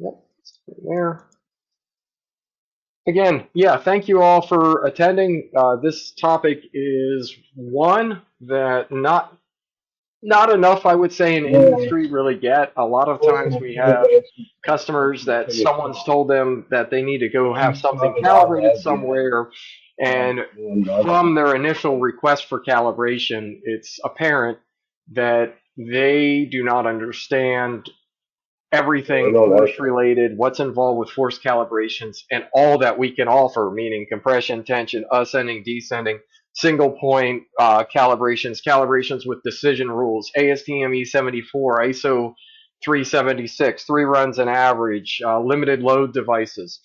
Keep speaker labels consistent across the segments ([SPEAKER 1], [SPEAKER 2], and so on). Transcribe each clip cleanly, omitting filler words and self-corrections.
[SPEAKER 1] Yep, it's there. Again, yeah, thank you all for attending. This topic is one that not enough, I would say, in industry really get. A lot of times we have customers that someone's told them that they need to go have something calibrated somewhere, and from their initial request for calibration, it's apparent that they do not understand everything force related, what's involved with force calibrations, and all that we can offer, meaning compression, tension, ascending, descending, single point calibrations, calibrations with decision rules, ASTM E74, ISO 376, 3 runs an average, limited load devices,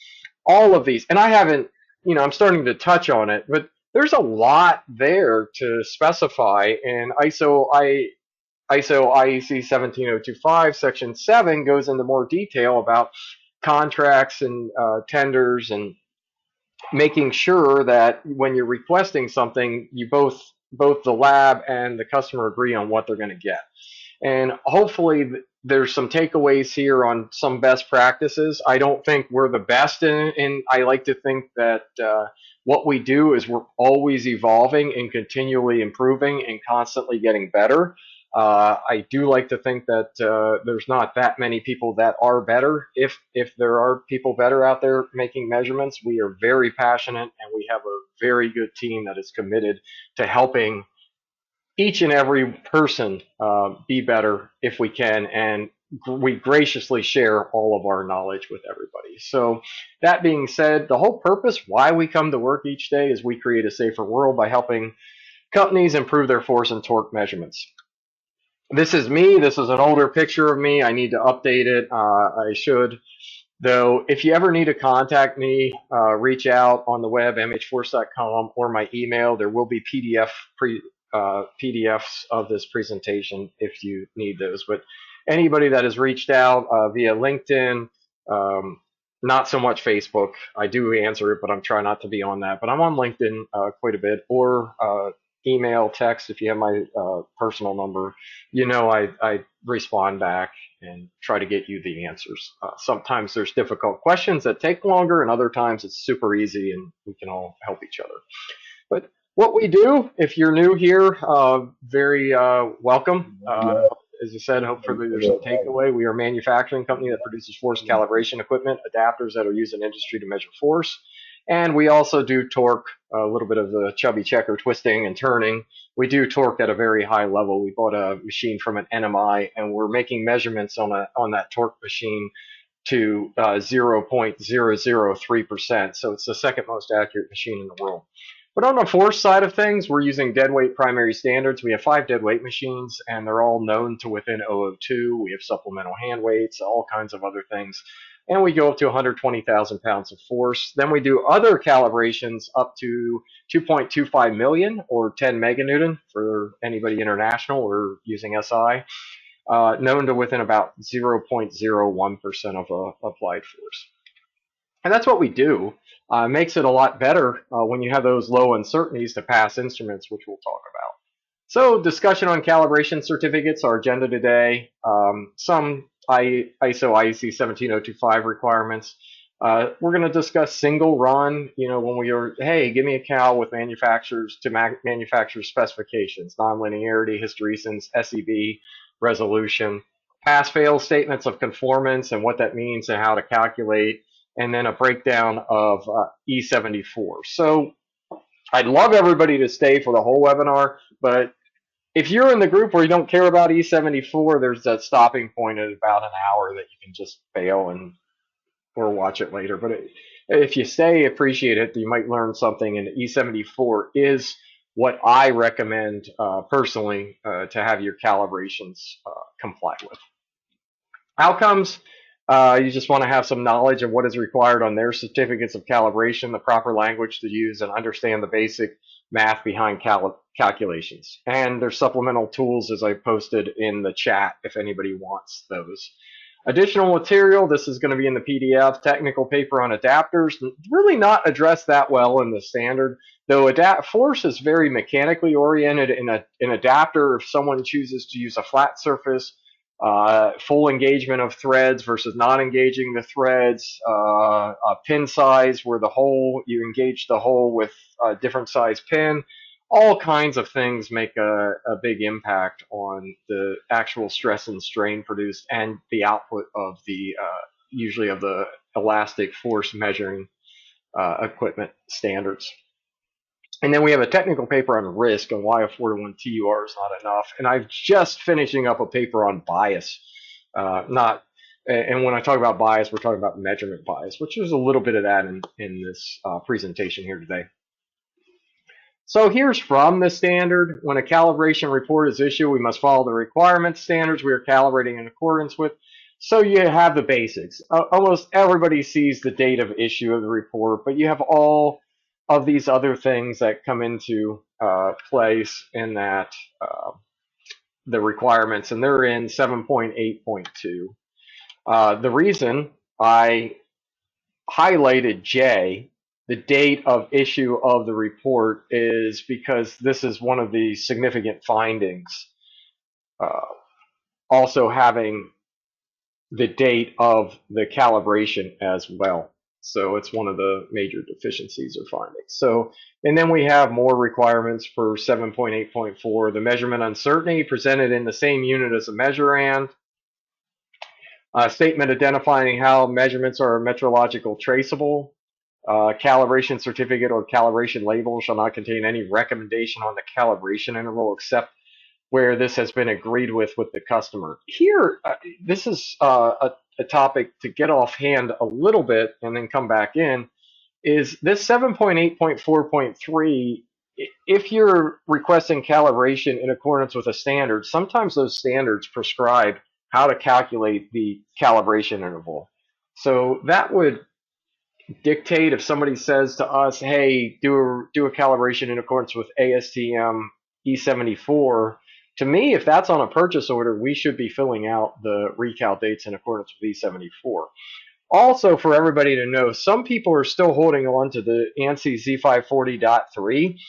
[SPEAKER 1] all of these. And I haven't, I'm starting to touch on it, but there's a lot there to specify, and ISO IEC 17025 Section 7 goes into more detail about contracts and tenders, and making sure that when you're requesting something, you both the lab and the customer agree on what they're going to get. And hopefully there's some takeaways here on some best practices. I don't think we're the best in I like to think that what we do is we're always evolving and continually improving and constantly getting better. I do like to think that there's not that many people that are better. If there are people better out there making measurements, we are very passionate, and we have a very good team that is committed to helping each and every person be better if we can, and we graciously share all of our knowledge with everybody. So that being said, the whole purpose why we come to work each day is we create a safer world by helping companies improve their force and torque measurements. This is me. This is an older picture of me. I need to update it. I should. Though, if you ever need to contact me, reach out on the web, mhforce.com, or my email. There will be PDFs of this presentation if you need those. But anybody that has reached out via LinkedIn, not so much Facebook. I do answer it, but I'm trying not to be on that. But I'm on LinkedIn quite a bit, or email, text. If you have my personal number, I respond back and try to get you the answers. Sometimes there's difficult questions that take longer, and other times it's super easy and we can all help each other. But what we do, if you're new here, very welcome. As I said, hopefully there's some takeaway. We are a manufacturing company that produces force calibration equipment, adapters that are used in industry to measure force. And we also do torque, a little bit of the chubby checker twisting and turning. We do torque at a very high level. We bought a machine from an NMI, and we're making measurements on that torque machine to 0.003%. So it's the second most accurate machine in the world. But on the force side of things, we're using deadweight primary standards. We have 5 deadweight machines, and they're all known to within 002. We have supplemental hand weights, all kinds of other things. And we go up to 120,000 pounds of force. Then we do other calibrations up to 2.25 million, or 10 meganewton for anybody international or using SI, known to within about 0.01% of applied force. And that's what we do. Makes it a lot better when you have those low uncertainties to pass instruments, which we'll talk about. So, discussion on calibration certificates, our agenda today. Some ISO IEC 17025 requirements. We're going to discuss single run, when we are, hey, give me a cal with manufacturers to manufacturer specifications, non-linearity, hysteresis, SEB, resolution, pass-fail statements of conformance and what that means and how to calculate, and then a breakdown of E74. So I'd love everybody to stay for the whole webinar, but if you're in the group where you don't care about E74, there's that stopping point at about an hour that you can just bail or watch it later. But if you stay, appreciate it. You might learn something, and E74 is what I recommend personally to have your calibrations comply with. Outcomes. You just want to have some knowledge of what is required on their certificates of calibration, the proper language to use, and understand the basic math behind calculations. And there's supplemental tools, as I posted in the chat, if anybody wants those. Additional material, this is going to be in the PDF, technical paper on adapters, really not addressed that well in the standard, though force is very mechanically oriented in an adapter. If someone chooses to use a flat surface full engagement of threads versus not engaging the threads, a pin size where the hole, you engage the hole with a different size pin. All kinds of things make a big impact on the actual stress and strain produced and the output of the usually of the elastic force measuring equipment standards. And then we have a technical paper on risk and why a 4-to-1 TUR is not enough. And I'm just finishing up a paper on bias. And when I talk about bias, we're talking about measurement bias, which is a little bit of that in this presentation here today. So here's from the standard. When a calibration report is issued, we must follow the requirements standards we are calibrating in accordance with. So you have the basics. Almost everybody sees the date of issue of the report, but you have all of these other things that come into place in that the requirements, and they're in 7.8.2. The reason I highlighted J, the date of issue of the report, is because this is one of the significant findings. Also having the date of the calibration as well. So it's one of the major deficiencies or findings. So, and then we have more requirements for 7.8.4, the measurement uncertainty presented in the same unit as a measurand. A statement identifying how measurements are metrological traceable. Calibration certificate or calibration label shall not contain any recommendation on the calibration interval except where this has been agreed with the customer. Here, this is a topic to get offhand a little bit and then come back in, is this 7.8.4.3, if you're requesting calibration in accordance with a standard, sometimes those standards prescribe how to calculate the calibration interval. So that would dictate if somebody says to us, hey, do a calibration in accordance with ASTM E74. To me, if that's on a purchase order, we should be filling out the recal dates in accordance with E74. Also, for everybody to know, some people are still holding on to the ANSI Z540.3.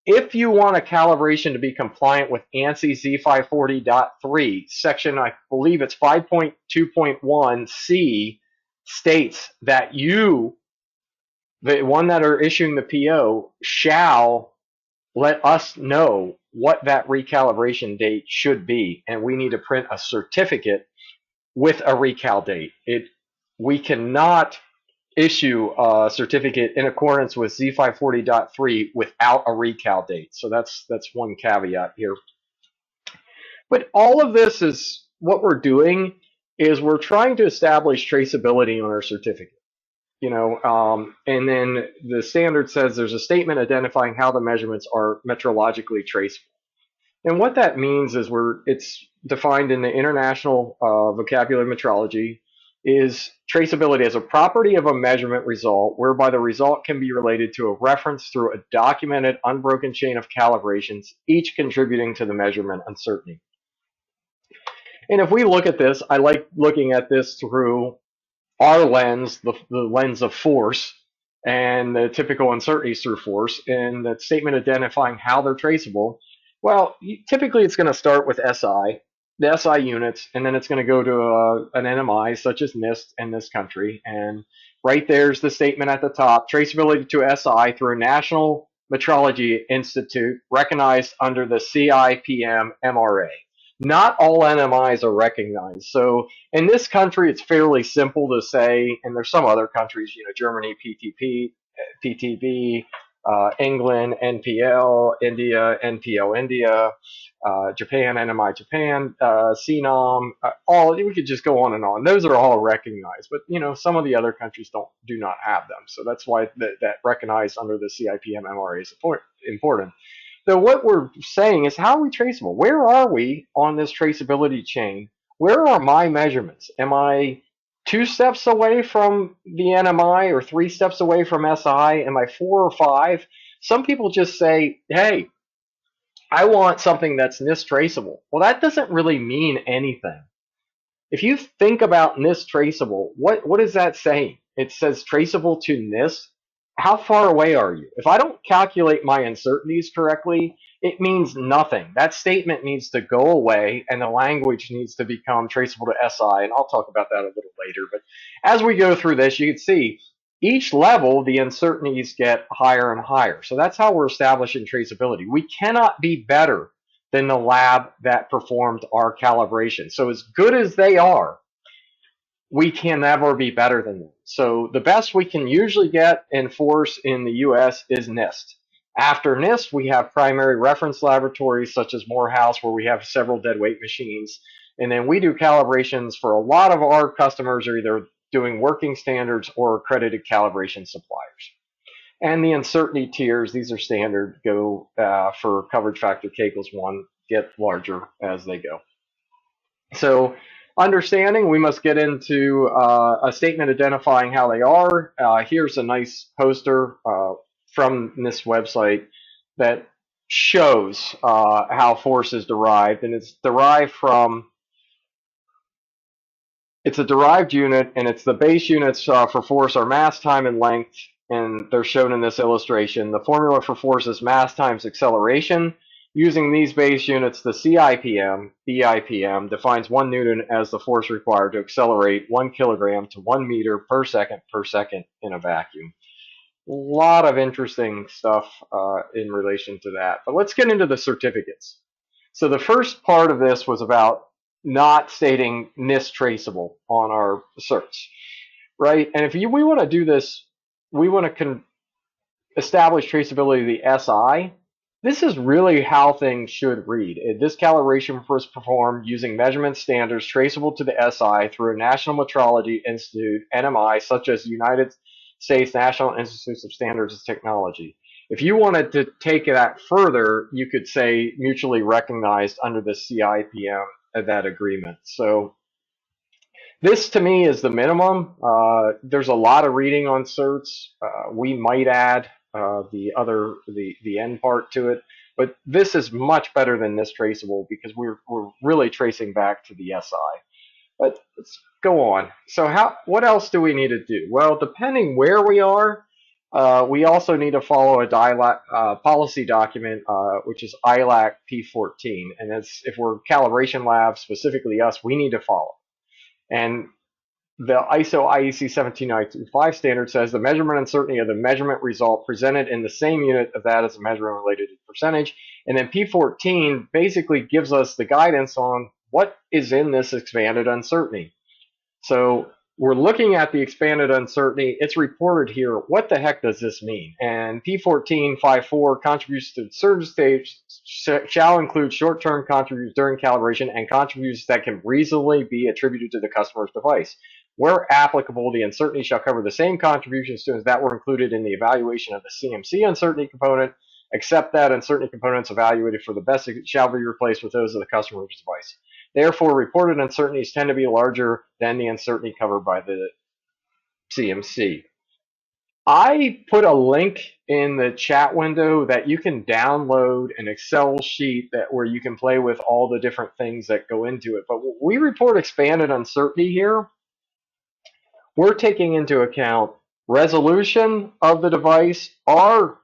[SPEAKER 1] If you want a calibration to be compliant with ANSI Z540.3, section, I believe it's 5.2.1C, states that you, the one that are issuing the PO, shall let us know what that recalibration date should be, and we need to print a certificate with a recal date. We cannot issue a certificate in accordance with Z540.3 without a recal date. So that's one caveat here. But all of this is what we're doing is we're trying to establish traceability on our certificate. And then the standard says there's a statement identifying how the measurements are metrologically traceable. And what that means is it's defined in the international vocabulary metrology is traceability as a property of a measurement result whereby the result can be related to a reference through a documented unbroken chain of calibrations, each contributing to the measurement uncertainty. And if we look at this, I like looking at this through our lens, the lens of force, and the typical uncertainties through force, and that statement identifying how they're traceable. Well, typically it's going to start with SI, the SI units, and then it's going to go to an NMI such as NIST in this country. And right there's the statement at the top, traceability to SI through a National Metrology Institute recognized under the CIPM MRA. Not all NMIs are recognized. So in this country, it's fairly simple to say, and there's some other countries, Germany, PTB, England, NPL, India, NPL, India, Japan, NMI, Japan, CNOM, we could just go on and on. Those are all recognized, but some of the other countries do not have them. So that's why that recognized under the CIPM MRA is important. So what we're saying is, how are we traceable? Where are we on this traceability chain? Where are my measurements? Am I 2 steps away from the NMI or 3 steps away from SI? Am I 4 or 5? Some people just say, hey, I want something that's NIST traceable. Well, that doesn't really mean anything. If you think about NIST traceable, what is that saying? It says traceable to NIST. how far away are you? If I don't calculate my uncertainties correctly, it means nothing. That statement needs to go away and the language needs to become traceable to SI. And I'll talk about that a little later. But as we go through this, you can see each level, the uncertainties get higher and higher. So that's how we're establishing traceability. We cannot be better than the lab that performed our calibration. So as good as they are, we can never be better than them. So the best we can usually get in force in the US is NIST. After NIST, we have primary reference laboratories such as Morehouse, where we have several dead weight machines. And then we do calibrations for a lot of our customers are either doing working standards or accredited calibration suppliers. And the uncertainty tiers, these are standard, go for coverage factor K equals 1, get larger as they go. So understanding, we must get into a statement identifying how they are. Here's a nice poster from this website that shows how force is derived, and it's derived from, it's a derived unit, and it's the base units for force are mass, time, and length, and they're shown in this illustration. The formula for force is mass times acceleration. Using these base units, the CIPM, BIPM, defines 1 Newton as the force required to accelerate 1 kilogram to 1 meter per second in a vacuum. A lot of interesting stuff in relation to that. But let's get into the certificates. So the first part of this was about not stating NIST traceable on our certs, right? And if we want to do this, we want to establish traceability of the SI. This is really how things should read. This calibration was performed using measurement standards traceable to the SI through a National Metrology Institute, NMI, such as the United States National Institute of Standards and Technology. If you wanted to take that further, you could say mutually recognized under the CIPM of that agreement. So this to me is the minimum. There's a lot of reading on certs. We might add the end part to it, but this is much better than this traceable because we're really tracing back to the SI. But let's go on. So what else do we need to do? Well, depending where we are, we also need to follow a policy document, which is ILAC P14. And if we're calibration labs, specifically us, we need to follow. And the ISO IEC 17925 standard says the measurement uncertainty of the measurement result presented in the same unit of that as a measurement related to percentage. And then P14 basically gives us the guidance on what is in this expanded uncertainty. So we're looking at the expanded uncertainty. It's reported here. What the heck does this mean? And P14.5.4 contributes to certain stage shall include short-term contributions during calibration and contributions that can reasonably be attributed to the customer's device. Where applicable, the uncertainty shall cover the same contributions as that were included in the evaluation of the CMC uncertainty component, except that uncertainty components evaluated for the best shall be replaced with those of the customer's device. Therefore, reported uncertainties tend to be larger than the uncertainty covered by the CMC. I put a link in the chat window that you can download an Excel sheet where you can play with all the different things that go into it. But when we report expanded uncertainty here, we're taking into account resolution of the device, how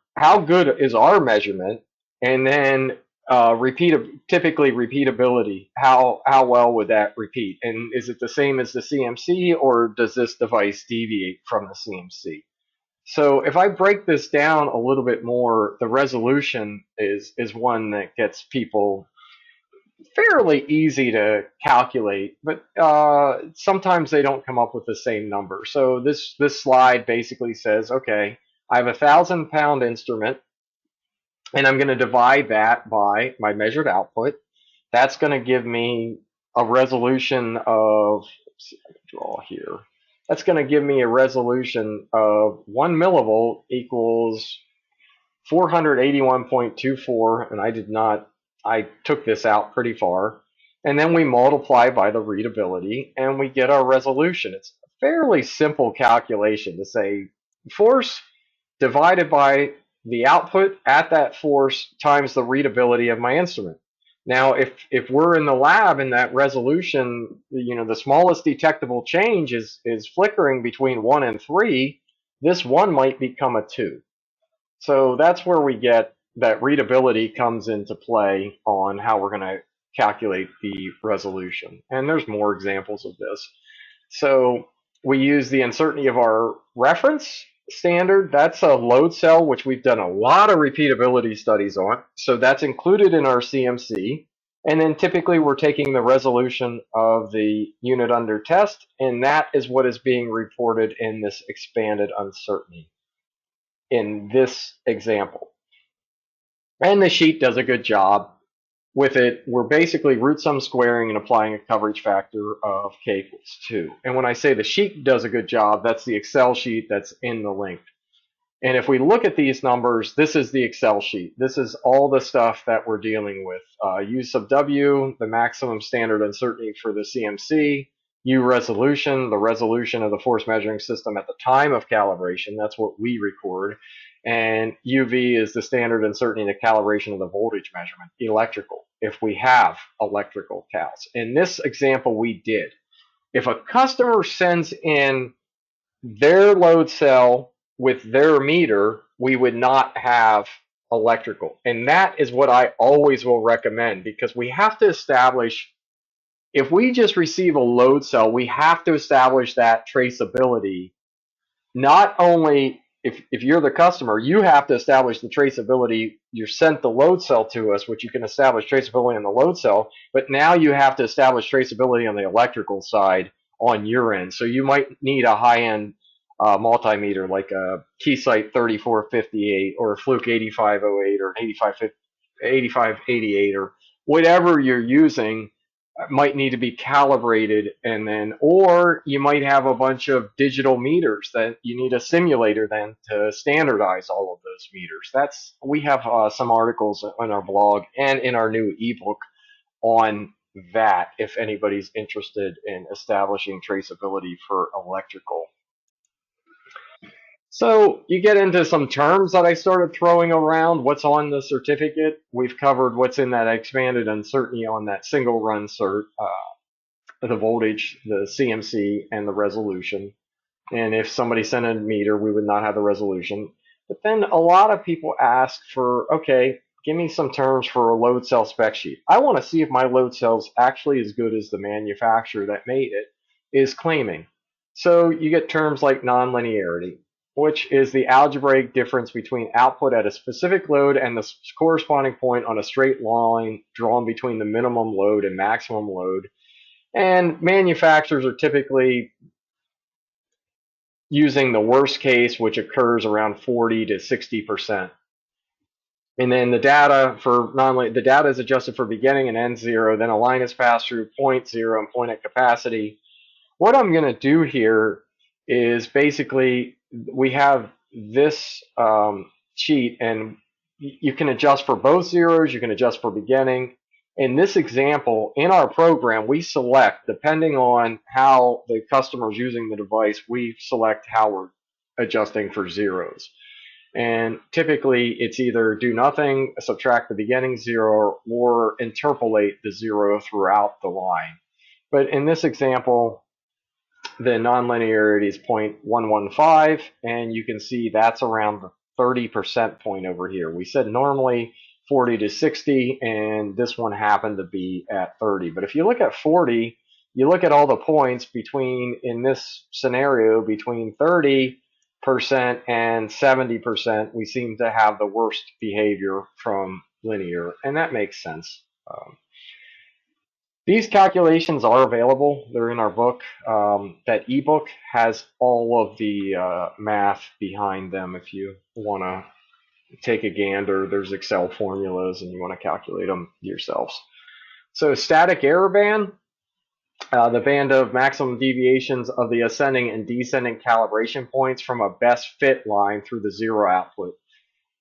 [SPEAKER 1] good is our measurement, and then typically repeatability. How well would that repeat? And is it the same as the CMC, or does this device deviate from the CMC? So if I break this down a little bit more, the resolution is one that gets people fairly easy to calculate, but sometimes they don't come up with the same number. So this slide basically says, okay, I have a 1,000-pound instrument, and I'm going to divide that by my measured output. That's going to give me a resolution of, let's see if I can draw here. That's going to give me a resolution of 1 millivolt equals 481.24, and I took this out pretty far. And then we multiply by the readability, and we get our resolution. It's a fairly simple calculation to say force divided by the output at that force times the readability of my instrument. Now, if we're in the lab and that resolution, the smallest detectable change is flickering between 1 and 3, this 1 might become a 2. So that's where we get that readability comes into play on how we're going to calculate the resolution. And there's more examples of this. So we use the uncertainty of our reference standard. That's a load cell, which we've done a lot of repeatability studies on. So that's included in our CMC. And then typically we're taking the resolution of the unit under test, and that is what is being reported in this expanded uncertainty in this example. And the sheet does a good job with it. We're basically root sum squaring and applying a coverage factor of k equals 2. And when I say the sheet does a good job, that's the Excel sheet that's in the link. And if we look at these numbers, this is the Excel sheet. This is all the stuff that we're dealing with. U sub W, the maximum standard uncertainty for the CMC, U resolution, the resolution of the force measuring system at the time of calibration. That's what we record. And UV is the standard uncertainty and the calibration of the voltage measurement, electrical, if we have electrical cals. In this example, we did. If a customer sends in their load cell with their meter, we would not have electrical. And that is what I always will recommend, because we have to establish, if we just receive a load cell, we have to establish that traceability. Not only if you're the customer, you have to establish the traceability. You sent the load cell to us, which you can establish traceability on the load cell, but now you have to establish traceability on the electrical side on your end. So you might need a high-end multimeter like a Keysight 3458 or a Fluke 8508 or an 8588 or whatever you're using might need to be calibrated, and then, or you might have a bunch of digital meters that you need a simulator then to standardize all of those meters. We have some articles on our blog and in our new ebook on that if anybody's interested in establishing traceability for electrical. So you get into some terms that I started throwing around. What's on the certificate? We've covered what's in that expanded uncertainty on that single run cert, the voltage, the CMC, and the resolution. And if somebody sent a meter, we would not have the resolution. But then a lot of people ask for, okay, give me some terms for a load cell spec sheet. I want to see if my load cell's actually as good as the manufacturer that made it is claiming. So you get terms like non-linearity, which is the algebraic difference between output at a specific load and the corresponding point on a straight line drawn between the minimum load and maximum load. And manufacturers are typically using the worst case, which occurs around 40 to 60%. And then the data for the data is adjusted for beginning and end zero. Then a line is passed through point zero and point at capacity. What I'm going to do here is basically we have this sheet, and you can adjust for both zeros. You can adjust for beginning. In this example, in our program, we select, depending on how the customer is using the device, we select how we're adjusting for zeros. And typically, it's either do nothing, subtract the beginning zero, or interpolate the zero throughout the line. But in this example, the nonlinearity is 0.115, and you can see that's around the 30% point over here. We said normally 40 to 60, and this one happened to be at 30. But if you look at 40, you look at all the points between, in this scenario, between 30% and 70%, we seem to have the worst behavior from linear, and that makes sense. These calculations are available. They're in our book. That ebook has all of the math behind them if you want to take a gander. There's Excel formulas and you want to calculate them yourselves. So static error band, the band of maximum deviations of the ascending and descending calibration points from a best fit line through the zero output.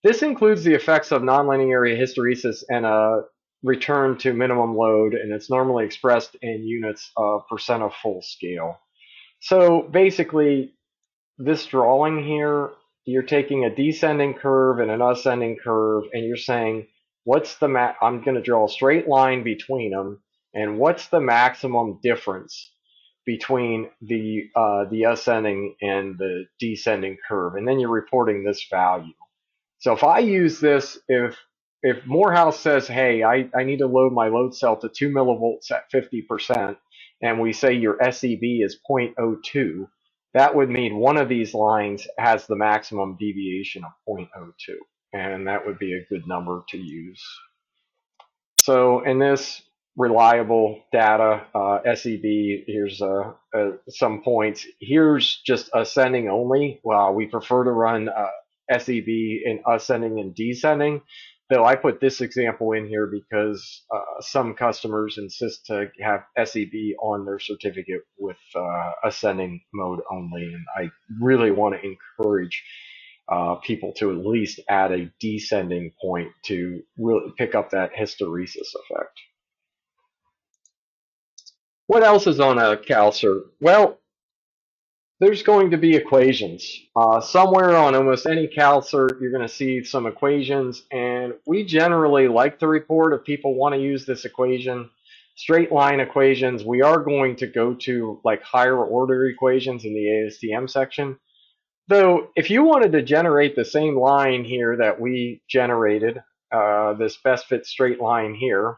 [SPEAKER 1] This includes the effects of nonlinear hysteresis and a return to minimum load, and it's normally expressed in units of percent of full scale. So basically, this drawing here, you're taking a descending curve and an ascending curve, and you're saying, what's the I'm going to draw a straight line between them, and what's the maximum difference between the ascending and the descending curve, and then you're reporting this value. So if I use this, if Morehouse says, hey, I need to load my load cell to 2 millivolts at 50%, and we say your SEB is 0.02, that would mean one of these lines has the maximum deviation of 0.02, and that would be a good number to use. So in this reliable data, SEB, here's some points. Here's just ascending only. Well, we prefer to run SEB in ascending and descending, though I put this example in here because some customers insist to have SEB on their certificate with ascending mode only, and I really want to encourage people to at least add a descending point to really pick up that hysteresis effect. What else is on a CalCert? Well, there's going to be equations. Somewhere on almost any CalCert, you're going to see some equations, and we generally like to report if people want to use this equation. Straight line equations, we are going to go to like higher order equations in the ASTM section. Though, if you wanted to generate the same line here that we generated, this best fit straight line here,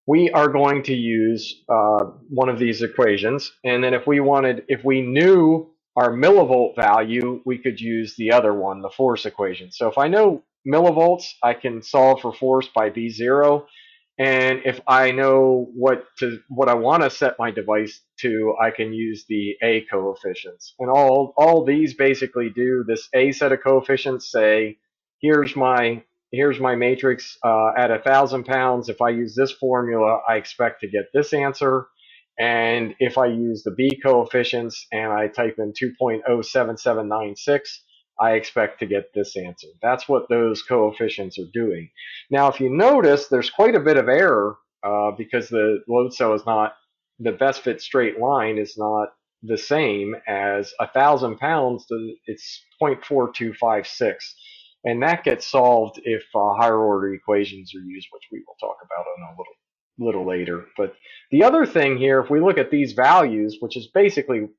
[SPEAKER 1] we are going to use one of these equations. And then if we knew our millivolt value, we could use the other one, the force equation. So if I know millivolts, I can solve for force by V0. And if I know what I want to set my device to, I can use the A coefficients. And all these basically do, this A set of coefficients say, here's my matrix at 1,000 pounds. If I use this formula, I expect to get this answer. And if I use the B coefficients and I type in 2.07796, I expect to get this answer. That's what those coefficients are doing. Now, if you notice, there's quite a bit of error because the load cell is not, the best fit straight line is not the same as 1,000 pounds. It's 0.4256. And that gets solved if higher order equations are used, which we will talk about in a little later. But the other thing here, if we look at these values, which is basically,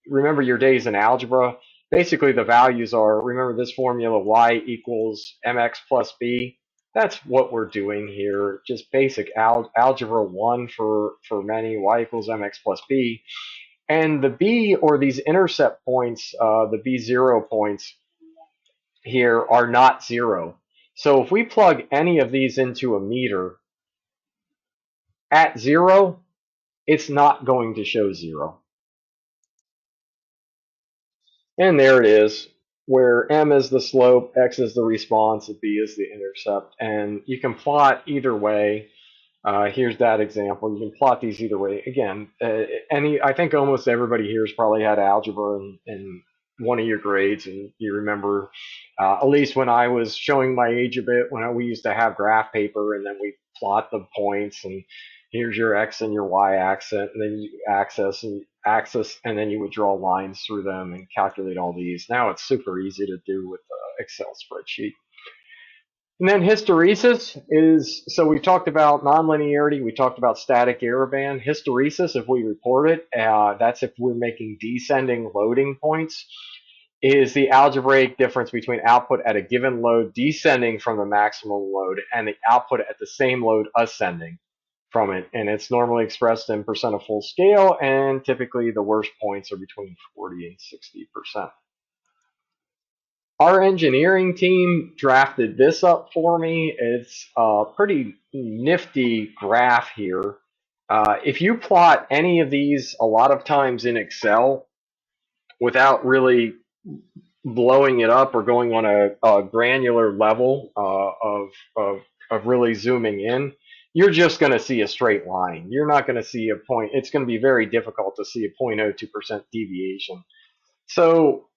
[SPEAKER 1] remember your days in algebra, basically the values are, remember this formula, y equals mx plus b. That's what we're doing here, just basic algebra 1 for many, y equals mx plus b. And the b, or these intercept points, the b0 points here, are not 0. So if we plug any of these into a meter, at 0, it's not going to show 0. And there it is, where m is the slope, x is the response, and b is the intercept. And you can plot either way. Here's that example. You can plot these either way. Again, I think almost everybody here has probably had algebra in one of your grades, and you remember, at least when I was showing my age a bit, when we used to have graph paper, and then we plot the points, and here's your x and your y axis, and then you axis, and then you would draw lines through them and calculate all these. Now it's super easy to do with the Excel spreadsheet. And then hysteresis is, so we talked about non-linearity, we talked about static error band. Hysteresis, if we report it, that's if we're making descending loading points, is the algebraic difference between output at a given load descending from the maximum load and the output at the same load ascending from it. And it's normally expressed in percent of full scale, and typically the worst points are between 40 and 60%. Our engineering team drafted this up for me. It's a pretty nifty graph here. If you plot any of these a lot of times in Excel without really blowing it up or going on a granular level of really zooming in, you're just going to see a straight line. You're not going to see a point. It's going to be very difficult to see a 0.02% deviation. So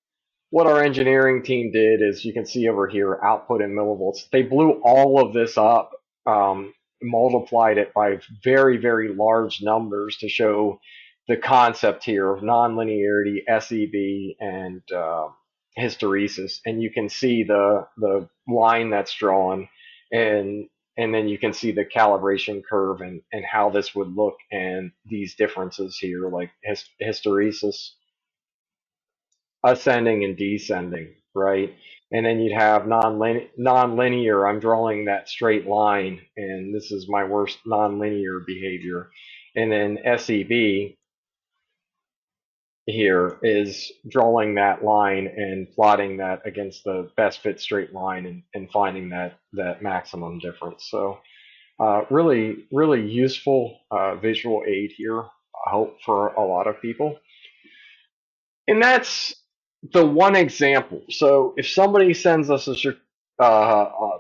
[SPEAKER 1] what our engineering team did is, you can see over here, output in millivolts. They blew all of this up, multiplied it by very, very large numbers to show the concept here of non-linearity, SEB, and hysteresis. And you can see the line that's drawn. And and then you can see the calibration curve and how this would look and these differences here, like hysteresis, ascending and descending, right? And then you'd have non-linear. I'm drawing that straight line, and this is my worst non-linear behavior. And then SEB here is drawing that line and plotting that against the best fit straight line and finding that maximum difference. So really useful visual aid here, I hope, for a lot of people. And that's the one example. So if somebody sends us a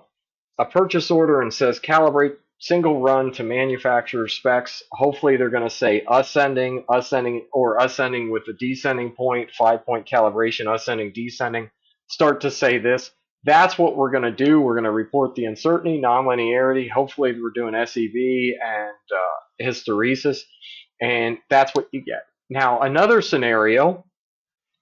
[SPEAKER 1] purchase order and says calibrate single run to manufacturer specs, hopefully they're going to say ascending, or ascending with a descending point, 5-point calibration, ascending, descending. Start to say this. That's what we're going to do. We're going to report the uncertainty, non-linearity. Hopefully we're doing SEV and hysteresis, and that's what you get. Now, another scenario,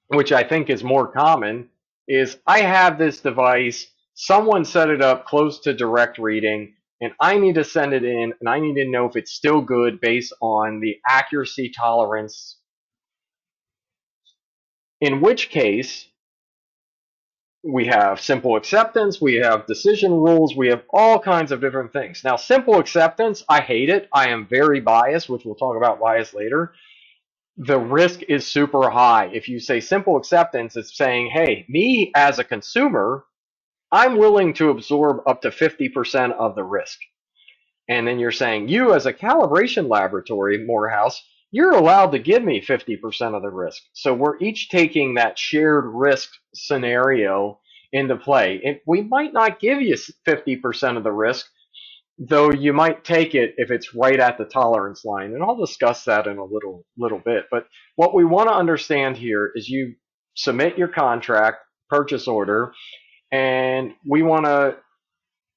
[SPEAKER 1] which I think is more common, is I have this device, someone set it up close to direct reading, and I need to send it in, and I need to know if it's still good based on the accuracy tolerance, in which case we have simple acceptance, we have decision rules, we have all kinds of different things. Now, simple acceptance, I hate it. I am very biased, which we'll talk about bias later. The risk is super high. If you say simple acceptance, it's saying, hey, me as a consumer, I'm willing to absorb up to 50% of the risk. And then you're saying, you as a calibration laboratory, Morehouse, you're allowed to give me 50% of the risk. So we're each taking that shared risk scenario into play. We might not give you 50% of the risk, though you might take it if it's right at the tolerance line. And I'll discuss that in a little bit. But what we want to understand here is you submit your contract, purchase order, and we want to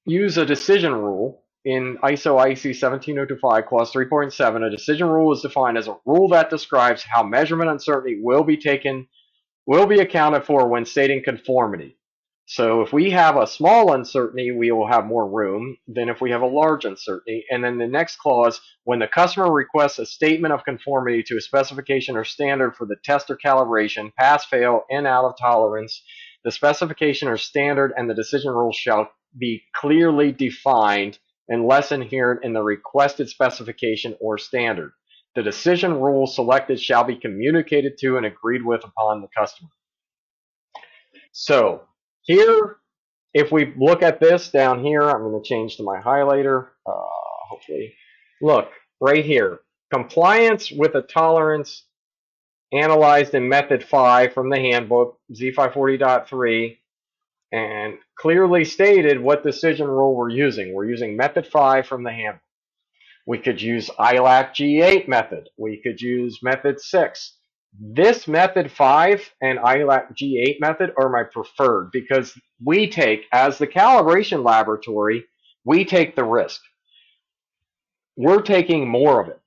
[SPEAKER 1] use a decision rule. In ISO IEC 17025 clause 3.7, a decision rule is defined as a rule that describes how measurement uncertainty will be accounted for when stating conformity. So if we have a small uncertainty, we will have more room than if we have a large uncertainty. And then the next clause, when the customer requests a statement of conformity to a specification or standard for the test or calibration, pass, fail, and out of tolerance, the specification or standard and the decision rule shall be clearly defined unless inherent in the requested specification or standard. The decision rule selected shall be communicated to and agreed with upon the customer. So here, if we look at this down here, I'm going to change to my highlighter, hopefully. Look, right here, compliance with a tolerance analyzed in method 5 from the handbook, Z540.3, and clearly stated what decision rule we're using. We're using method 5 from the handbook. We could use ILAC G8 method. We could use method 6. This method 5 and ILAC G8 method are my preferred because we take, as the calibration laboratory, we take the risk. We're taking more of it.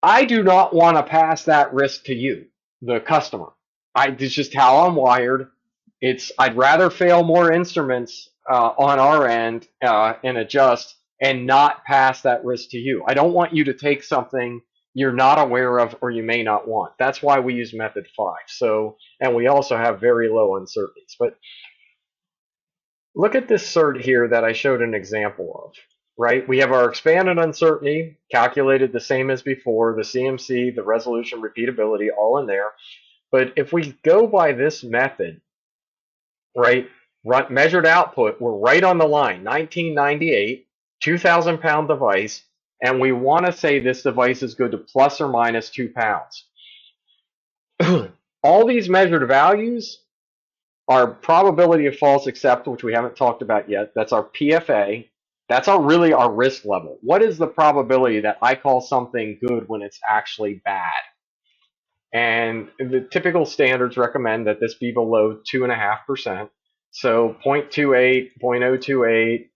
[SPEAKER 1] I do not want to pass that risk to you, the customer. It's just how I'm wired. I'd rather fail more instruments on our end and adjust and not pass that risk to you. I don't want you to take something you're not aware of or you may not want. That's why we use method 5. So, and we also have very low uncertainties. But look at this cert here that I showed an example of, right? We have our expanded uncertainty calculated the same as before, the CMC, the resolution, repeatability, all in there. But if we go by this method, right, measured output, we're right on the line, 1998, 2,000 pound device, and we want to say this device is good to plus or minus 2 pounds. All these measured values are probability of false accept, which we haven't talked about yet. That's our PFA. That's really our risk level. What is the probability that I call something good when it's actually bad? And the typical standards recommend that this be below 2.5%. So 0.28, 0.028,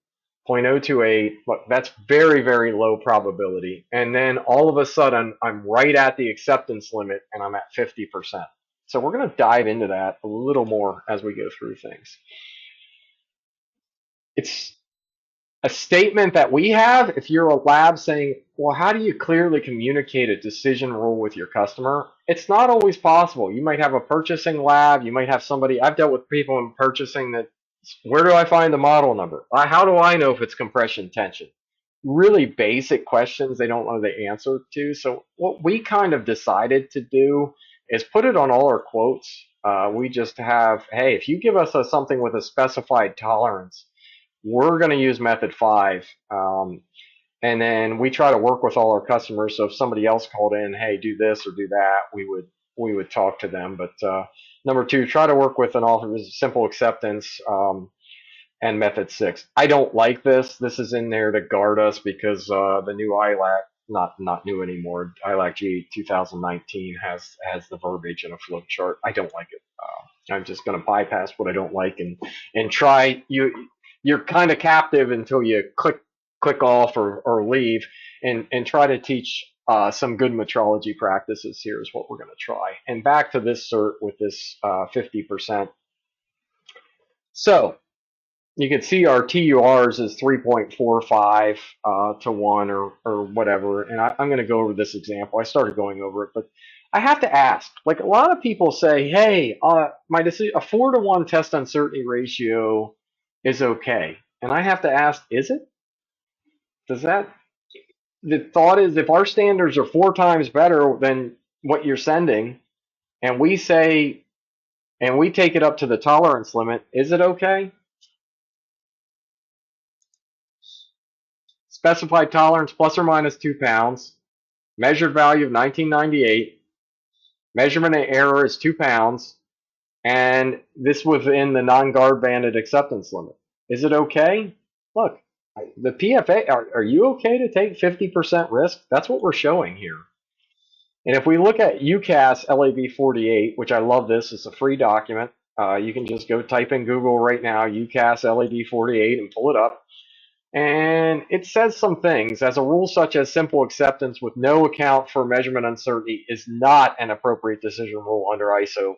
[SPEAKER 1] 0.028, look, that's very, very low probability. And then all of a sudden, I'm right at the acceptance limit and I'm at 50%. So we're going to dive into that a little more as we go through things. a statement that we have, if you're a lab saying, well, how do you clearly communicate a decision rule with your customer? It's not always possible. You might have a purchasing lab. You might have somebody, I've dealt with people in purchasing that, where do I find the model number? How do I know if it's compression tension? Really basic questions they don't know the answer to. So what we kind of decided to do is put it on all our quotes. We just have, hey, if you give us something with a specified tolerance, we're going to use method 5. And then we try to work with all our customers. So if somebody else called in, hey, do this or do that, we would talk to them. But number 2, try to work with an offer of simple acceptance, and method 6. I don't like this. This is in there to guard us because the new ILAC, not new anymore, ILAC G 2019 has the verbiage in a flow chart. I don't like it. I'm just going to bypass what I don't like and try. You're kind of captive until you click off or leave, and try to teach some good metrology practices. Here is what we're going to try. And back to this cert with this 50%. So you can see our TURs is 3.45 to 1 or whatever. And I'm going to go over this example. I started going over it, but I have to ask, like a lot of people say, hey, my decision, a 4 to 1 test uncertainty ratio is okay. And I have to ask, is it? Does that, the thought is if our standards are 4 times better than what you're sending, and we say, and we take it up to the tolerance limit, is it okay? Specified tolerance plus or minus 2 pounds. Measured value of 1998. Measurement error is 2 pounds. And this within the non-guard banded acceptance limit. Is it okay? Look, the PFA, are you okay to take 50% risk? That's what we're showing here. And if we look at UCAS LAB 48, which I love this, it's a free document. You can just go type in Google right now, UCAS LAB 48, and pull it up. And it says some things, as a rule such as simple acceptance with no account for measurement uncertainty is not an appropriate decision rule under ISO.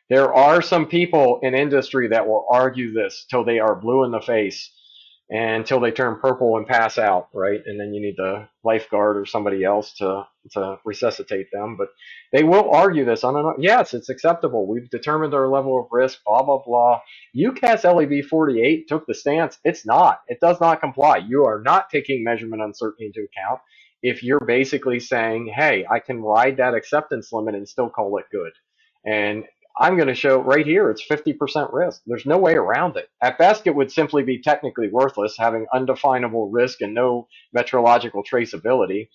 [SPEAKER 1] There are some people in industry that will argue this till they are blue in the face and until they turn purple and pass out, right? And then you need the lifeguard or somebody else to resuscitate them. But they will argue this on and on. Yes, it's acceptable. We've determined our level of risk, blah, blah, blah. UCAS LAB 48 took the stance. It's not. It does not comply. You are not taking measurement uncertainty into account if you're basically saying, hey, I can ride that acceptance limit and still call it good. And I'm going to show right here it's 50% risk. There's no way around it. At best, it would simply be technically worthless, having undefinable risk and no metrological traceability.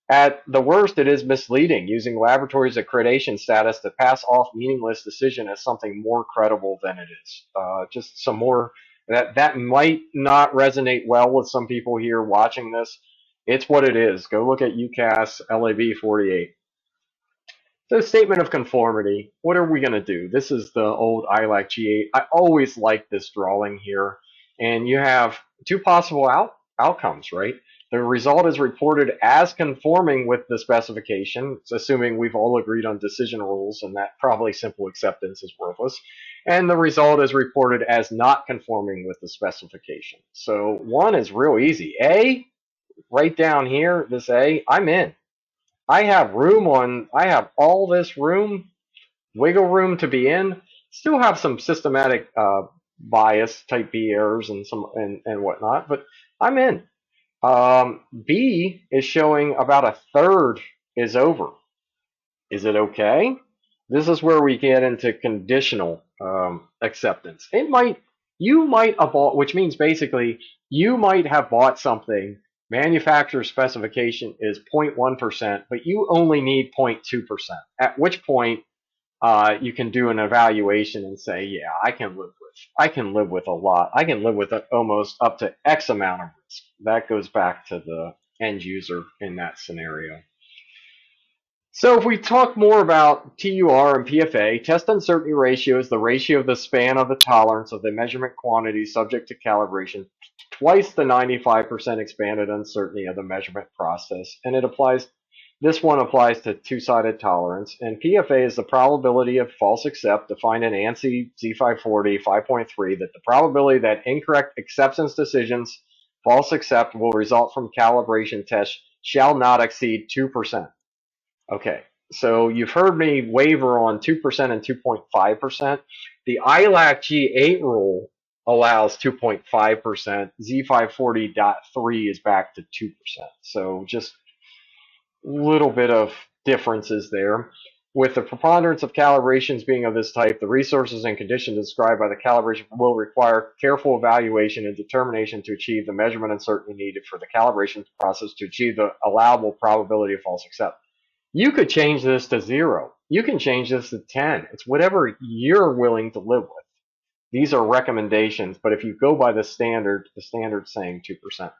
[SPEAKER 1] At the worst, it is misleading, using laboratories' accreditation status to pass off meaningless decision as something more credible than it is. Just some more, that might not resonate well with some people here watching this. It's what it is. Go look at UCAS LAB 48. So statement of conformity, what are we going to do? This is the old ILAC G8. I always like this drawing here. And you have 2 possible outcomes, right? The result is reported as conforming with the specification. It's assuming we've all agreed on decision rules, and that probably simple acceptance is worthless. And the result is reported as not conforming with the specification. So 1 is real easy. A, right down here, this A, I'm in. I have all this room, wiggle room to be in. Still have some systematic bias type B errors and whatnot, but I'm in. B is showing about a third is over. Is it okay? This is where we get into conditional acceptance. You might have bought, which means basically you might have bought something. Manufacturer specification is 0.1%, but you only need 0.2%. At which point you can do an evaluation and say, yeah, I can live with a lot. I can live with almost up to X amount of risk. That goes back to the end user in that scenario. So if we talk more about TUR and PFA, test uncertainty ratio is the ratio of the span of the tolerance of the measurement quantity subject to calibration twice the 95% expanded uncertainty of the measurement process, and this one applies to two-sided tolerance, and PFA is the probability of false accept defined in ANSI Z540 5.3, that the probability that incorrect acceptance decisions false accept will result from calibration tests shall not exceed 2%. Okay, so you've heard me waver on 2% and 2.5%. The ILAC G8 rule allows 2.5%. Z540.3 is back to 2%. So just a little bit of differences there. With the preponderance of calibrations being of this type, the resources and conditions described by the calibration will require careful evaluation and determination to achieve the measurement uncertainty needed for the calibration process to achieve the allowable probability of false accept. You could change this to 0. You can change this to 10. It's whatever you're willing to live with. These are recommendations, but if you go by the standard's saying 2%.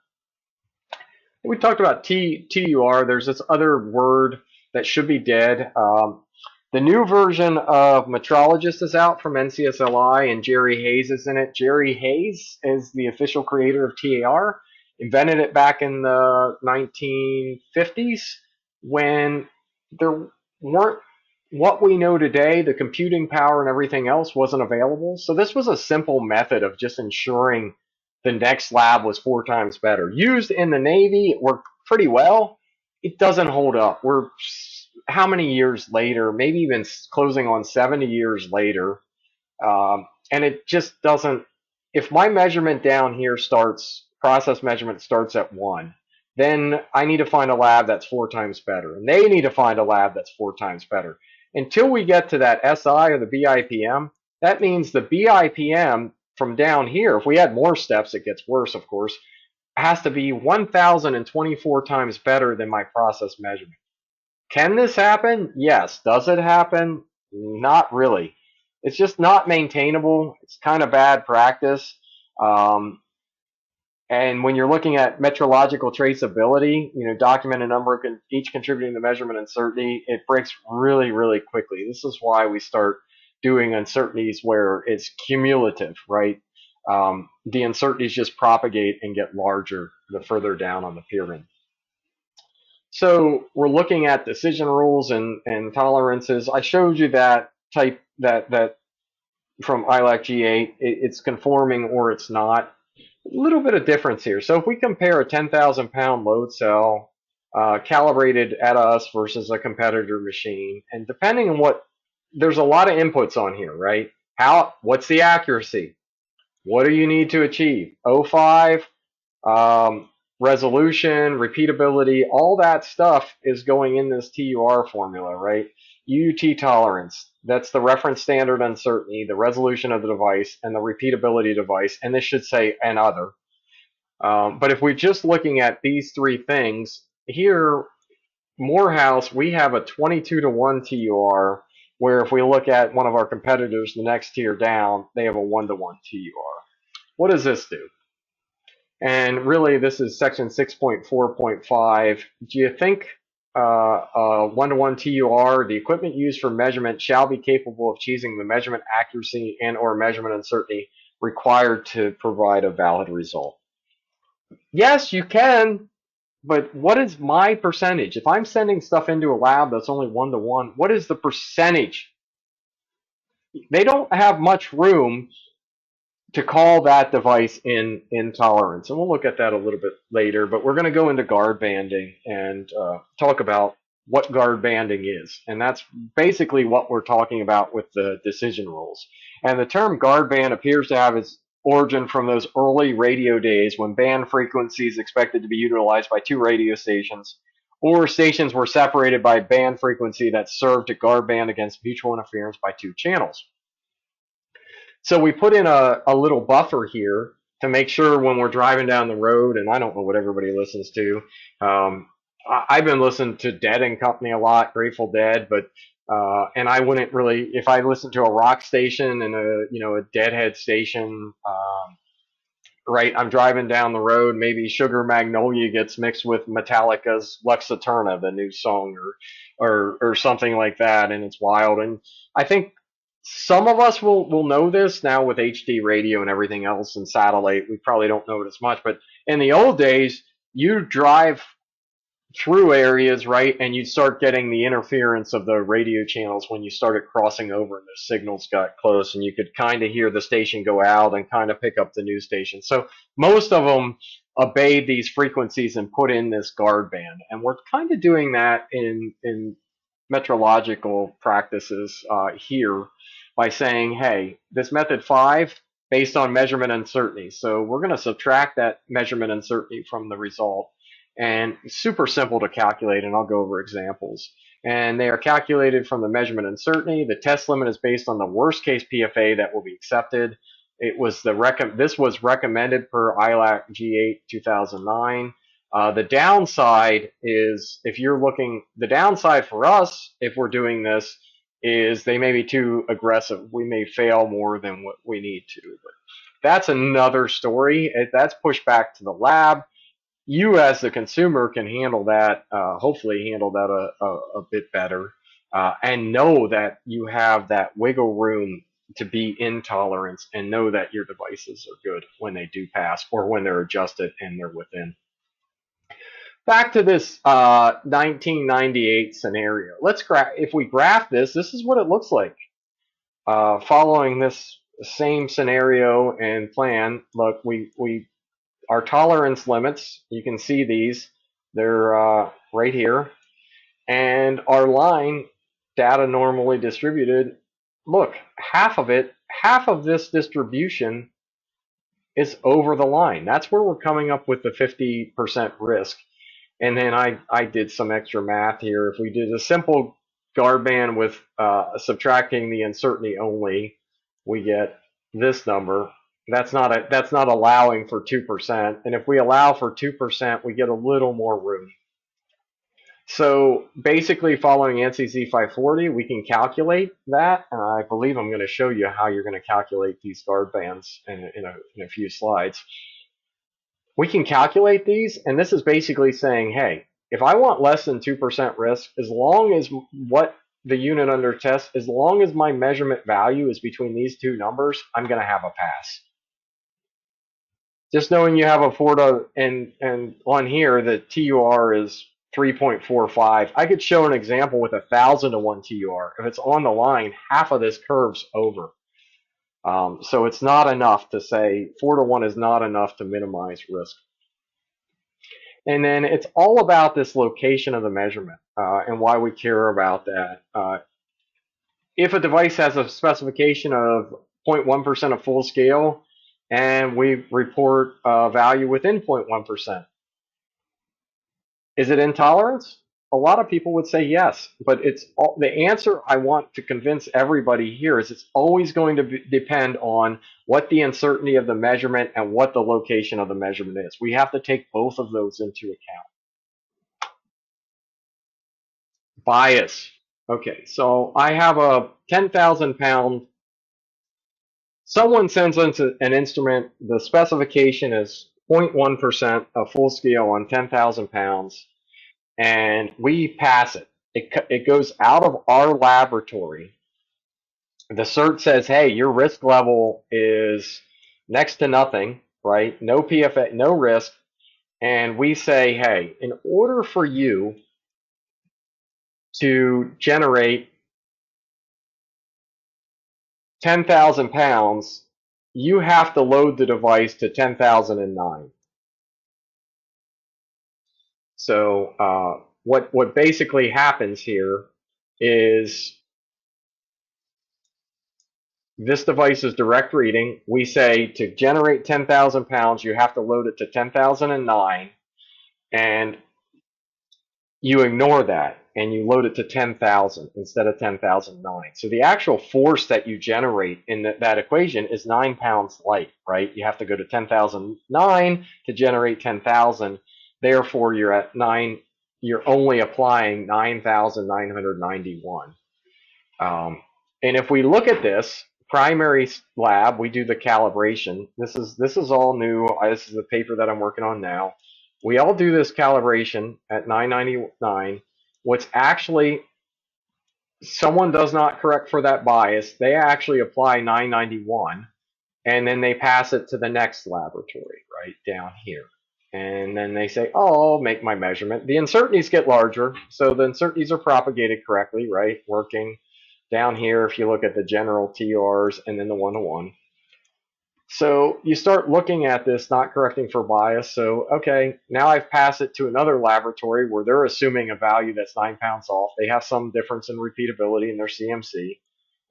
[SPEAKER 1] We talked about TUR. There's this other word that should be dead. The new version of Metrologist is out from NCSLI, and Jerry Hayes is in it. Jerry Hayes is the official creator of TAR, invented it back in the 1950s when there weren't what we know today, the computing power and everything else wasn't available. So this was a simple method of just ensuring the next lab was 4 times better. Used in the Navy, it worked pretty well. It doesn't hold up. We're how many years later, maybe even closing on 70 years later, and it just doesn't. If my measurement down here starts, process measurement starts at 1, then I need to find a lab that's 4 times better, and they need to find a lab that's 4 times better. Until we get to that SI or the BIPM, that means the BIPM from down here, if we add more steps, it gets worse, of course, has to be 1,024 times better than my process measurement. Can this happen? Yes. Does it happen? Not really. It's just not maintainable. It's kind of bad practice. And when you're looking at metrological traceability, document a number each contributing to measurement uncertainty, it breaks really, really quickly. This is why we start doing uncertainties where it's cumulative, right? The uncertainties just propagate and get larger the further down on the pyramid. So we're looking at decision rules and tolerances. I showed you that type that from ILAC G8. It's conforming or it's not. A little bit of difference here. So if we compare a 10,000 pound load cell calibrated at us versus a competitor machine, and depending on there's a lot of inputs on here, right? What's the accuracy? What do you need to achieve? O5, resolution, repeatability, all that stuff is going in this TUR formula, right? UT tolerance, that's the reference standard uncertainty, the resolution of the device, and the repeatability of the device, and this should say and other. But if we're just looking at these 3 things, here, Morehouse, we have a 22-to-1 TUR, where if we look at one of our competitors, the next tier down, they have a 1-to-1 TUR. What does this do? And really, this is section 6.4.5. Do you think a 1-to-1 TUR, the equipment used for measurement, shall be capable of achieving the measurement accuracy and or measurement uncertainty required to provide a valid result? Yes, you can, but what is my percentage? If I'm sending stuff into a lab that's only 1-to-1, what is the percentage? They don't have much room to call that device in tolerance. And we'll look at that a little bit later, but we're going to go into guard banding and talk about what guard banding is. And that's basically what we're talking about with the decision rules. And the term guard band appears to have its origin from those early radio days when band frequencies expected to be utilized by 2 radio stations, or stations were separated by band frequency that served to guard band against mutual interference by 2 channels. So we put in a little buffer here to make sure when we're driving down the road, and I don't know what everybody listens to. I've been listening to Dead and Company a lot, Grateful Dead, but and I wouldn't really, if I listened to a rock station and a Deadhead station, right, I'm driving down the road, maybe Sugar Magnolia gets mixed with Metallica's Lux Eterna, the new song, or something like that, and it's wild. And I think some of us will know this now with HD radio and everything else and satellite. We probably don't know it as much, but in the old days, you drive through areas, right, and you'd start getting the interference of the radio channels when you started crossing over and the signals got close, and you could kind of hear the station go out and kind of pick up the new station. So most of them obey these frequencies and put in this guard band. And we're kind of doing that in metrological practices here by saying, hey, this method 5 based on measurement uncertainty. So we're going to subtract that measurement uncertainty from the result. And it's super simple to calculate, and I'll go over examples. And they are calculated from the measurement uncertainty. The test limit is based on the worst case PFA that will be accepted. This was recommended per ILAC G8 2009. The downside is, if you're looking, the downside for us, if we're doing this, is they may be too aggressive. We may fail more than what we need to. But that's another story. That's pushed back to the lab. You as the consumer can handle that, hopefully handle that a bit better, and know that you have that wiggle room to be in tolerance and know that your devices are good when they do pass or when they're adjusted and they're within. Back to this 1998 scenario. If we graph this, this is what it looks like. Following this same scenario and plan, look, our tolerance limits, you can see these, they're right here. And our line, data normally distributed, look, half of this distribution is over the line. That's where we're coming up with the 50% risk. And then I did some extra math here. If we did a simple guard band with subtracting the uncertainty only, we get this number. That's not allowing for 2%. And if we allow for 2%, we get a little more room. So basically, following ANSI Z540, we can calculate that. And I believe I'm going to show you how you're going to calculate these guard bands in a few slides. We can calculate these, and this is basically saying, hey, if I want less than 2% risk, as long as what the unit under test, as long as my measurement value is between these two numbers, I'm going to have a pass. Just knowing you have a 4 to, and on here, the TUR is 3.45. I could show an example with 1,000 to 1 TUR. If it's on the line, half of this curve's over. So it's not enough to say 4 to 1 is not enough to minimize risk. And then it's all about this location of the measurement and why we care about that. If a device has a specification of 0.1% of full scale and we report a value within 0.1%, is it intolerance? A lot of people would say yes, but the answer I want to convince everybody here is it's always going to depend on what the uncertainty of the measurement and what the location of the measurement is. We have to take both of those into account. Bias. Okay, so I have a 10,000 pound, someone sends us an instrument, the specification is 0.1% of full scale on 10,000 pounds, and we pass it. It goes out of our laboratory. The cert says, hey, your risk level is next to nothing, right? No PFA, no risk. And we say, hey, in order for you to generate 10,000 pounds, you have to load the device to 10,009. So what basically happens here is this device is direct reading. We say to generate 10,000 pounds, you have to load it to 10,009, and you ignore that and you load it to 10,000 instead of 10,009. So the actual force that you generate in that equation is 9 pounds light, right? You have to go to 10,009 to generate 10,000. Therefore, you're at 9. You're only applying 9,991. And if we look at this primary lab, we do the calibration. This is all new. This is the paper that I'm working on now. We all do this calibration at 999. What's actually, someone does not correct for that bias. They actually apply 991, and then they pass it to the next laboratory, right down here. And then they say, oh, I'll make my measurement. The uncertainties get larger, so the uncertainties are propagated correctly, right? Working down here, if you look at the general TRs and then the 1-to-1. So you start looking at this, not correcting for bias. So, okay, now I've passed it to another laboratory where they're assuming a value that's 9 pounds off. They have some difference in repeatability in their CMC.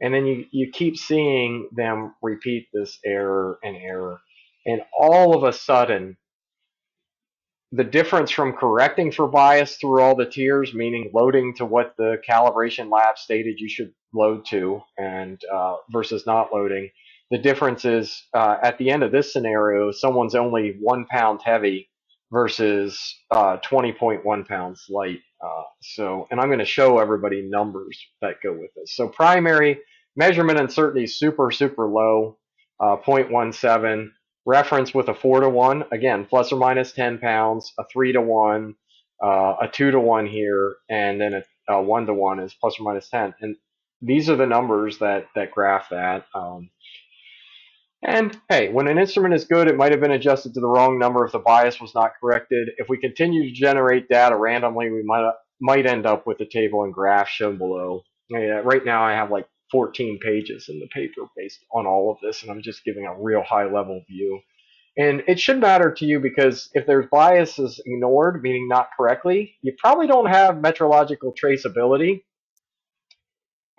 [SPEAKER 1] And then you keep seeing them repeat this error and error. And all of a sudden, the difference from correcting for bias through all the tiers, meaning loading to what the calibration lab stated you should load to, and versus not loading, the difference is at the end of this scenario, someone's only 1 pound heavy versus 20.1 pounds light. And I'm going to show everybody numbers that go with this. So primary measurement uncertainty is super, super low, 0.17. Reference with a 4-to-1, again, plus or minus 10 pounds, a 3-to-1, a 2-to-1 here, and then a 1-to-1 is plus or minus 10. And these are the numbers that graph that. And hey, when an instrument is good, it might have been adjusted to the wrong number if the bias was not corrected. If we continue to generate data randomly, we might end up with the table and graph shown below. Right now I have like 14 pages in the paper based on all of this, and I'm just giving a real high level view. And it should matter to you because if there's biases ignored, meaning not correctly, you probably don't have metrological traceability.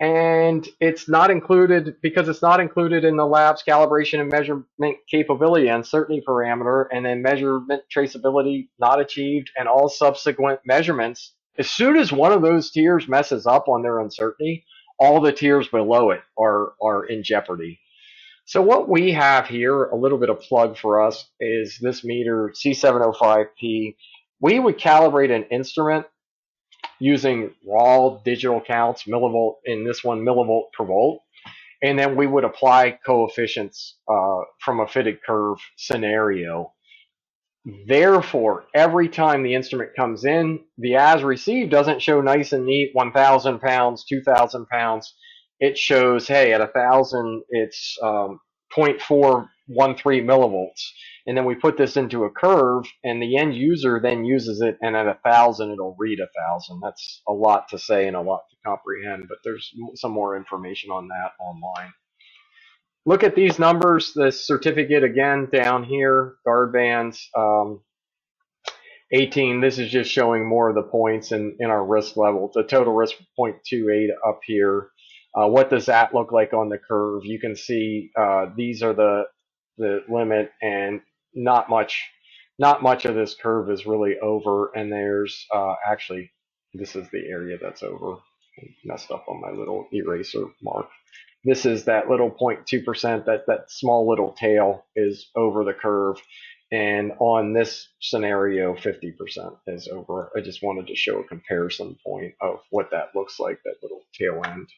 [SPEAKER 1] And it's not included because it's not included in the lab's calibration and measurement capability uncertainty parameter, and then measurement traceability not achieved, and all subsequent measurements. As soon as one of those tiers messes up on their uncertainty, all the tiers below it are in jeopardy. So what we have here, a little bit of plug for us, is this meter C705P. We would calibrate an instrument using raw digital counts, millivolt, in this one millivolt per volt, and then we would apply coefficients from a fitted curve scenario. Therefore, every time the instrument comes in, the as received doesn't show nice and neat 1,000 pounds, 2,000 pounds. It shows, hey, at 1,000, it's 0.413 millivolts. And then we put this into a curve, and the end user then uses it, and at 1,000, it'll read 1,000. That's a lot to say and a lot to comprehend, but there's some more information on that online. Look at these numbers. This certificate again down here, guard bands, 18. This is just showing more of the points in our risk level. The total risk 0.28 up here. What does that look like on the curve? You can see these are the limit, and not much of this curve is really over. And there's actually, this is the area that's over. I messed up on my little eraser mark. This is that little 0.2%, that small little tail is over the curve. And on this scenario, 50% is over. I just wanted to show a comparison point of what that looks like, that little tail end.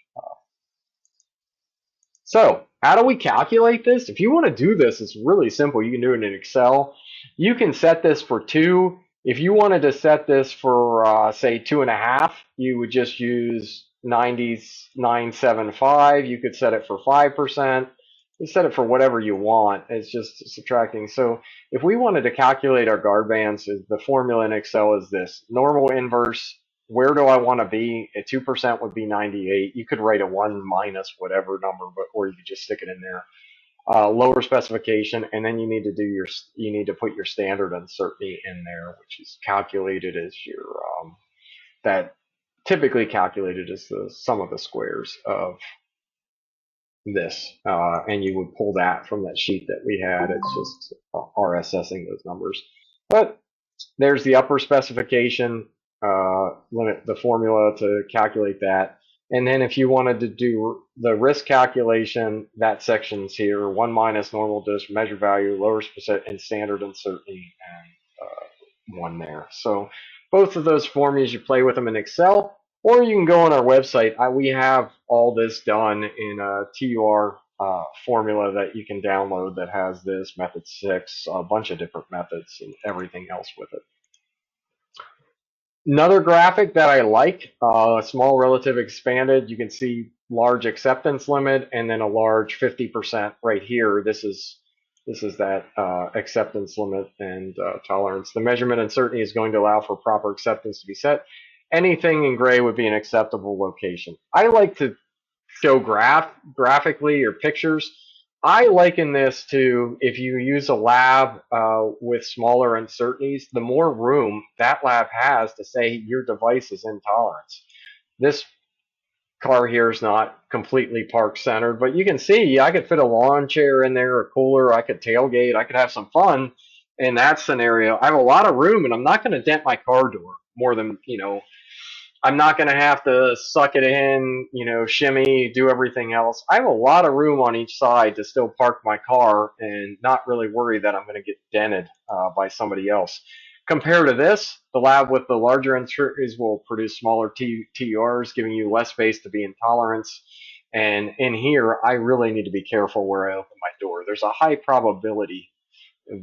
[SPEAKER 1] So how do we calculate this? If you want to do this, it's really simple. You can do it in Excel. You can set this for 2. If you wanted to set this for, say, 2.5, you would just use 975. You could set it for 5%. You set it for whatever you want. It's just subtracting. So if we wanted to calculate our guard bands, the formula in Excel is this: normal inverse. Where do I want to be? At 2% would be 98. You could write a 1 minus whatever number, or you could just stick it in there. Lower specification, and then you need to put your standard uncertainty in there, which is calculated as your that typically calculated as the sum of the squares of this, and you would pull that from that sheet that we had. It's just RSSing those numbers. But there's the upper specification limit, the formula to calculate that. And then if you wanted to do the risk calculation, that section's here: 1 minus normal disk, measure value, lower specific, and standard uncertainty, and 1 there. So both of those formulas, you play with them in Excel, or you can go on our website. We have all this done in a TUR formula that you can download that has this method 6, a bunch of different methods, and everything else with it. Another graphic that I like, small relative expanded. You can see large acceptance limit, and then a large 50% right here. This is that acceptance limit and tolerance. The measurement uncertainty is going to allow for proper acceptance to be set. Anything in gray would be an acceptable location. I like to show graphically or pictures. I liken this to if you use a lab with smaller uncertainties, the more room that lab has to say your device is in tolerance. This car here is not completely park centered, but you can see I could fit a lawn chair in there, a cooler, I could tailgate, I could have some fun in that scenario. I have a lot of room and I'm not going to dent my car door more than, I'm not going to have to suck it in, shimmy, do everything else. I have a lot of room on each side to still park my car and not really worry that I'm going to get dented by somebody else. Compared to this, the lab with the larger uncertainties will produce smaller TURs, giving you less space to be in tolerance. And in here, I really need to be careful where I open my door. There's a high probability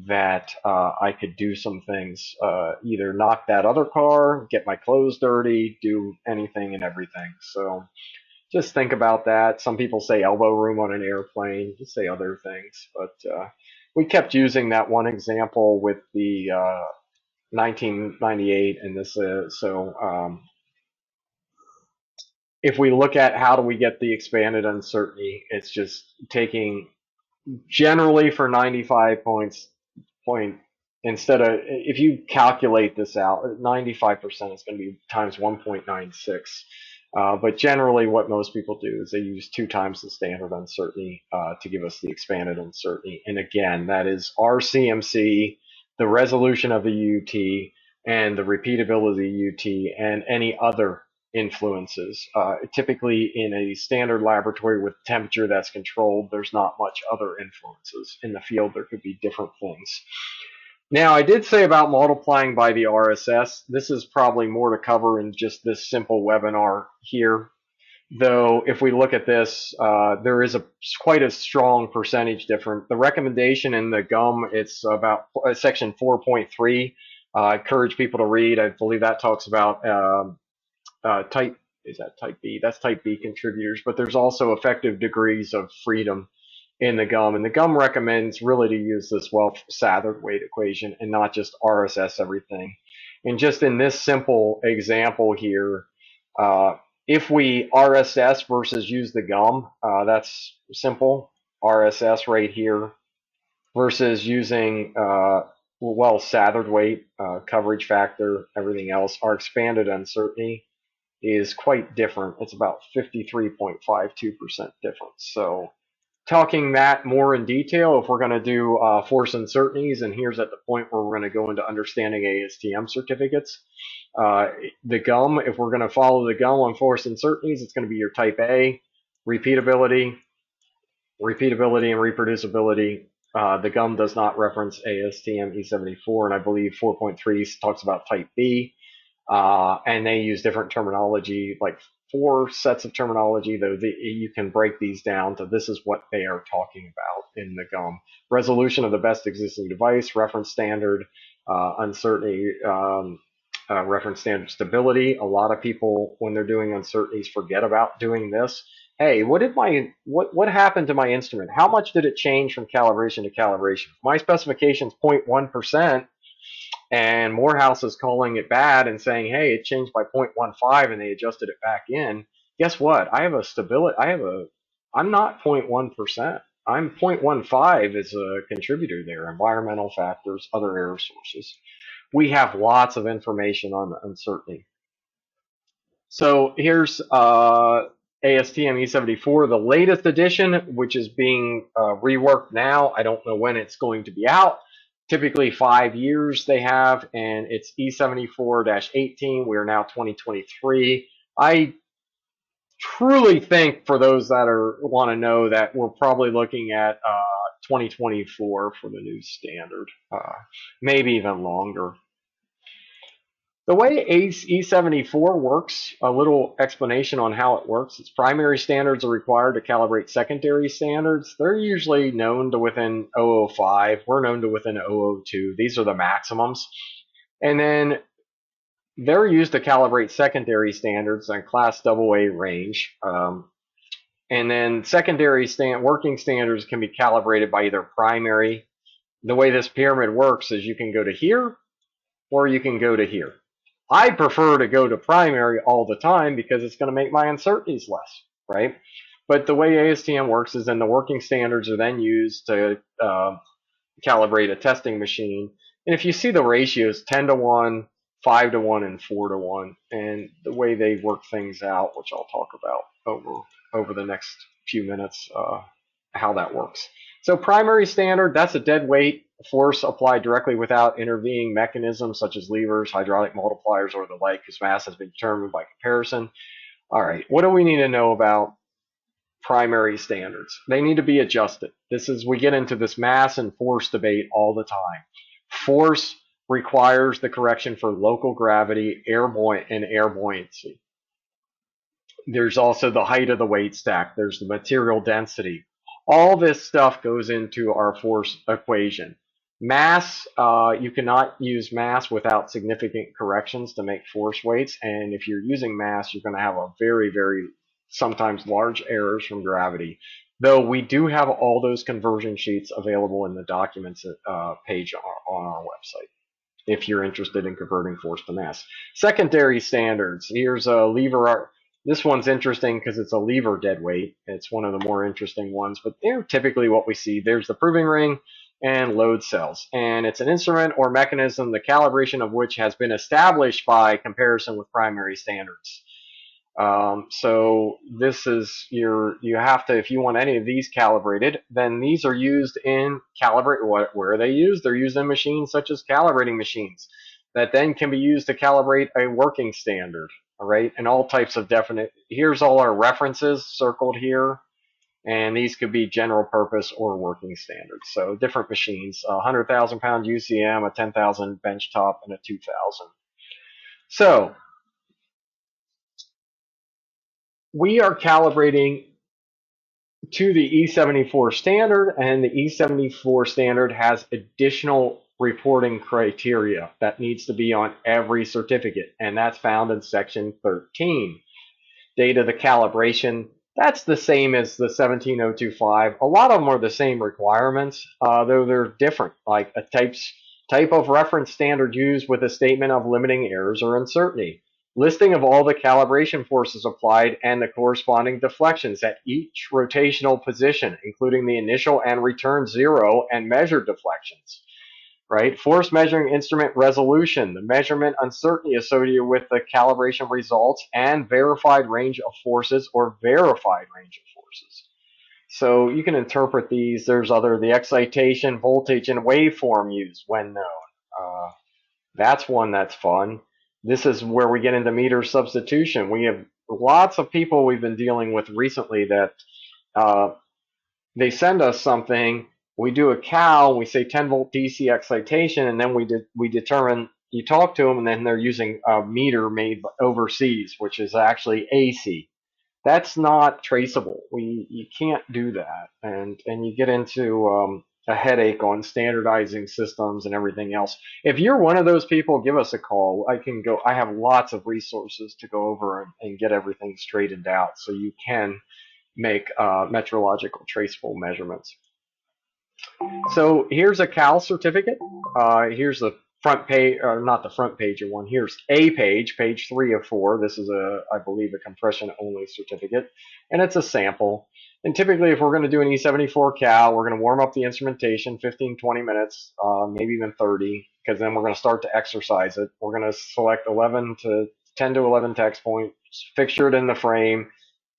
[SPEAKER 1] that I could do some things, either knock that other car, get my clothes dirty, do anything and everything. So just think about that. Some people say elbow room on an airplane, just say other things. But we kept using that one example with the 1998 and this. If we look at how do we get the expanded uncertainty, it's just taking generally for 95 point instead of if you calculate this out 95% is going to be times 1.96 but generally what most people do is they use 2 times the standard uncertainty to give us the expanded uncertainty, and again that is RCMC, the resolution of the UT, and the repeatability UT, and any other influences. Typically in a standard laboratory with temperature that's controlled, there's not much other influences. In the field, there could be different things. Now, I did say about multiplying by the RSS. This is probably more to cover in just this simple webinar here. Though, if we look at this, there is quite a strong percentage difference. The recommendation in the GUM, it's about section 4.3. I encourage people to read. I believe that talks about type, is that type B? That's type B contributors, but there's also effective degrees of freedom in the GUM. And the GUM recommends really to use this Welch-Satherd weight equation and not just RSS everything. And just in this simple example here, if we RSS versus use the GUM, that's simple. RSS right here versus using Welch-Satherd weight, coverage factor, everything else, our expanded uncertainty is quite different. It's about 53.52% difference. So talking that more in detail, if we're going to do force uncertainties, and here's at the point where we're going to go into understanding ASTM certificates. The GUM, if we're going to follow the GUM on force uncertainties, it's going to be your type A, repeatability and reproducibility. The GUM does not reference ASTM E74, and I believe 4.3 talks about type B. And they use different terminology, like 4 sets of terminology, though you can break these down to this is what they are talking about in the GUM. Resolution of the best existing device, reference standard, uncertainty, reference standard stability. A lot of people, when they're doing uncertainties, forget about doing this. Hey, what happened to my instrument? How much did it change from calibration to calibration? My specification is 0.1%. And Morehouse is calling it bad and saying, hey, it changed by 0.15 and they adjusted it back in. Guess what? I have a stability. I'm not 0.1%. I'm 0.15 as a contributor there, environmental factors, other error sources. We have lots of information on the uncertainty. So here's ASTM E74, the latest edition, which is being reworked now. I don't know when it's going to be out. Typically 5 years they have, and it's E74-18. We are now 2023. I truly think for those that want to know that we're probably looking at 2024 for the new standard, maybe even longer. The way E74 works, a little explanation on how it works. Its primary standards are required to calibrate secondary standards. They're usually known to within 005. We're known to within 002. These are the maximums. And then they're used to calibrate secondary standards in class AA range. And then secondary working standards can be calibrated by either primary. The way this pyramid works is you can go to here or you can go to here. I prefer to go to primary all the time because it's going to make my uncertainties less, right? But the way ASTM works is then the working standards are then used to calibrate a testing machine. And if you see the ratios 10 to 1, 5 to 1, and 4 to 1, and the way they work things out, which I'll talk about over the next few minutes, how that works. So primary standard, that's a dead weight force applied directly without intervening mechanisms such as levers, hydraulic multipliers, or the like, whose mass has been determined by comparison. All right, what do we need to know about primary standards? They need to be adjusted. We get into this mass and force debate all the time. Force requires the correction for local gravity, and air buoyancy. There's also the height of the weight stack. There's the material density. All this stuff goes into our force equation. Mass, you cannot use mass without significant corrections to make force weights. And if you're using mass, you're going to have a very, very sometimes large errors from gravity. Though we do have all those conversion sheets available in the documents page on our website if you're interested in converting force to mass. Secondary standards. Here's a lever. This one's interesting because it's a lever dead weight. It's one of the more interesting ones, but they're typically what we see. There's the proving ring and load cells. And it's an instrument or mechanism, the calibration of which has been established by comparison with primary standards. So this is you have to, if you want any of these calibrated, then these are used in where are they used? They're used in machines such as calibrating machines that then can be used to calibrate a working standard. All right, and all types of here's all our references circled here, and these could be general purpose or working standards. So different machines, 100,000 pound UCM, a 10,000 bench top, and a 2,000. So we are calibrating to the E74 standard, and the E74 standard has additional reporting criteria that needs to be on every certificate, and that's found in section 13. Date of the calibration, that's the same as the 17025. A lot of them are the same requirements, though they're different, like a type of reference standard used with a statement of limiting errors or uncertainty. Listing of all the calibration forces applied and the corresponding deflections at each rotational position, including the initial and return zero and measured deflections. Right? Force measuring instrument resolution, the measurement uncertainty associated with the calibration results, and verified range of forces or verified range of forces. So you can interpret these. There's the excitation, voltage, and waveform used when known. That's one that's fun. This is where we get into meter substitution. We have lots of people we've been dealing with recently that they send us something, we do a cal, we say 10 volt DC excitation, and then we determine, you talk to them, and then they're using a meter made overseas, which is actually AC. That's not traceable. You can't do that, and you get into a headache on standardizing systems and everything else. If you're one of those people, give us a call. I have lots of resources to go over and get everything straightened out so you can make metrological traceable measurements. So here's a CAL certificate. Here's the front page, or not the front page of one. Here's a page 3 of 4. This is I believe, a compression only certificate, and it's a sample. And typically, if we're going to do an E74 cal, we're going to warm up the instrumentation 15, 20 minutes, maybe even 30, because then we're going to start to exercise it. We're going to select 10 to 11 text points, fixture it in the frame,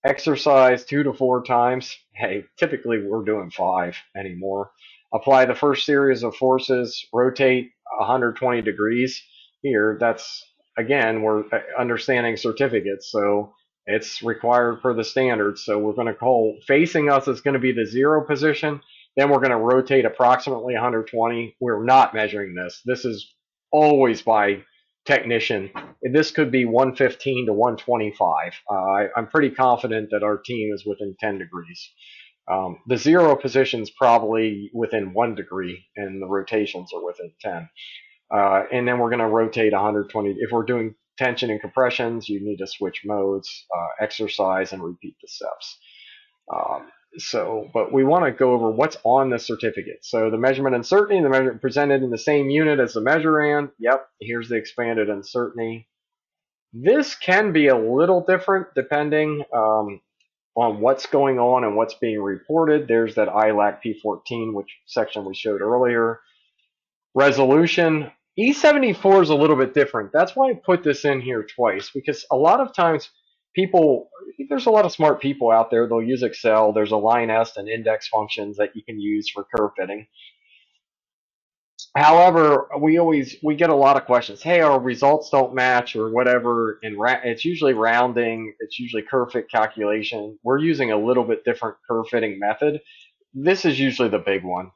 [SPEAKER 1] exercise 2 to 4 times. Hey, typically we're doing 5 anymore. Apply the first series of forces, rotate 120 degrees. Here, that's, again, we're understanding certificates, so it's required per the standards. So we're going to call, facing us is going to be the 0 position. Then we're going to rotate approximately 120. We're not measuring this. This is always by technician. This could be 115 to 125. I'm pretty confident that our team is within 10 degrees. The 0 position is probably within 1 degree, and the rotations are within 10. And then we're going to rotate 120. If we're doing tension and compressions, you need to switch modes, exercise, and repeat the steps. But we want to go over what's on the certificate. So the measurement uncertainty, the measurement presented in the same unit as the measurand. Yep, here's the expanded uncertainty. This can be a little different depending. on what's going on and what's being reported. There's that ILAC P14, which section we showed earlier. Resolution. E74 is a little bit different. That's why I put this in here twice, because a lot of times people, there's a lot of smart people out there, they'll use Excel. There's a line est and index functions that you can use for curve fitting. However, we get a lot of questions. Hey, our results don't match or whatever, and it's usually rounding. It's usually curve fit calculation. We're using a little bit different curve fitting method. This is usually the big one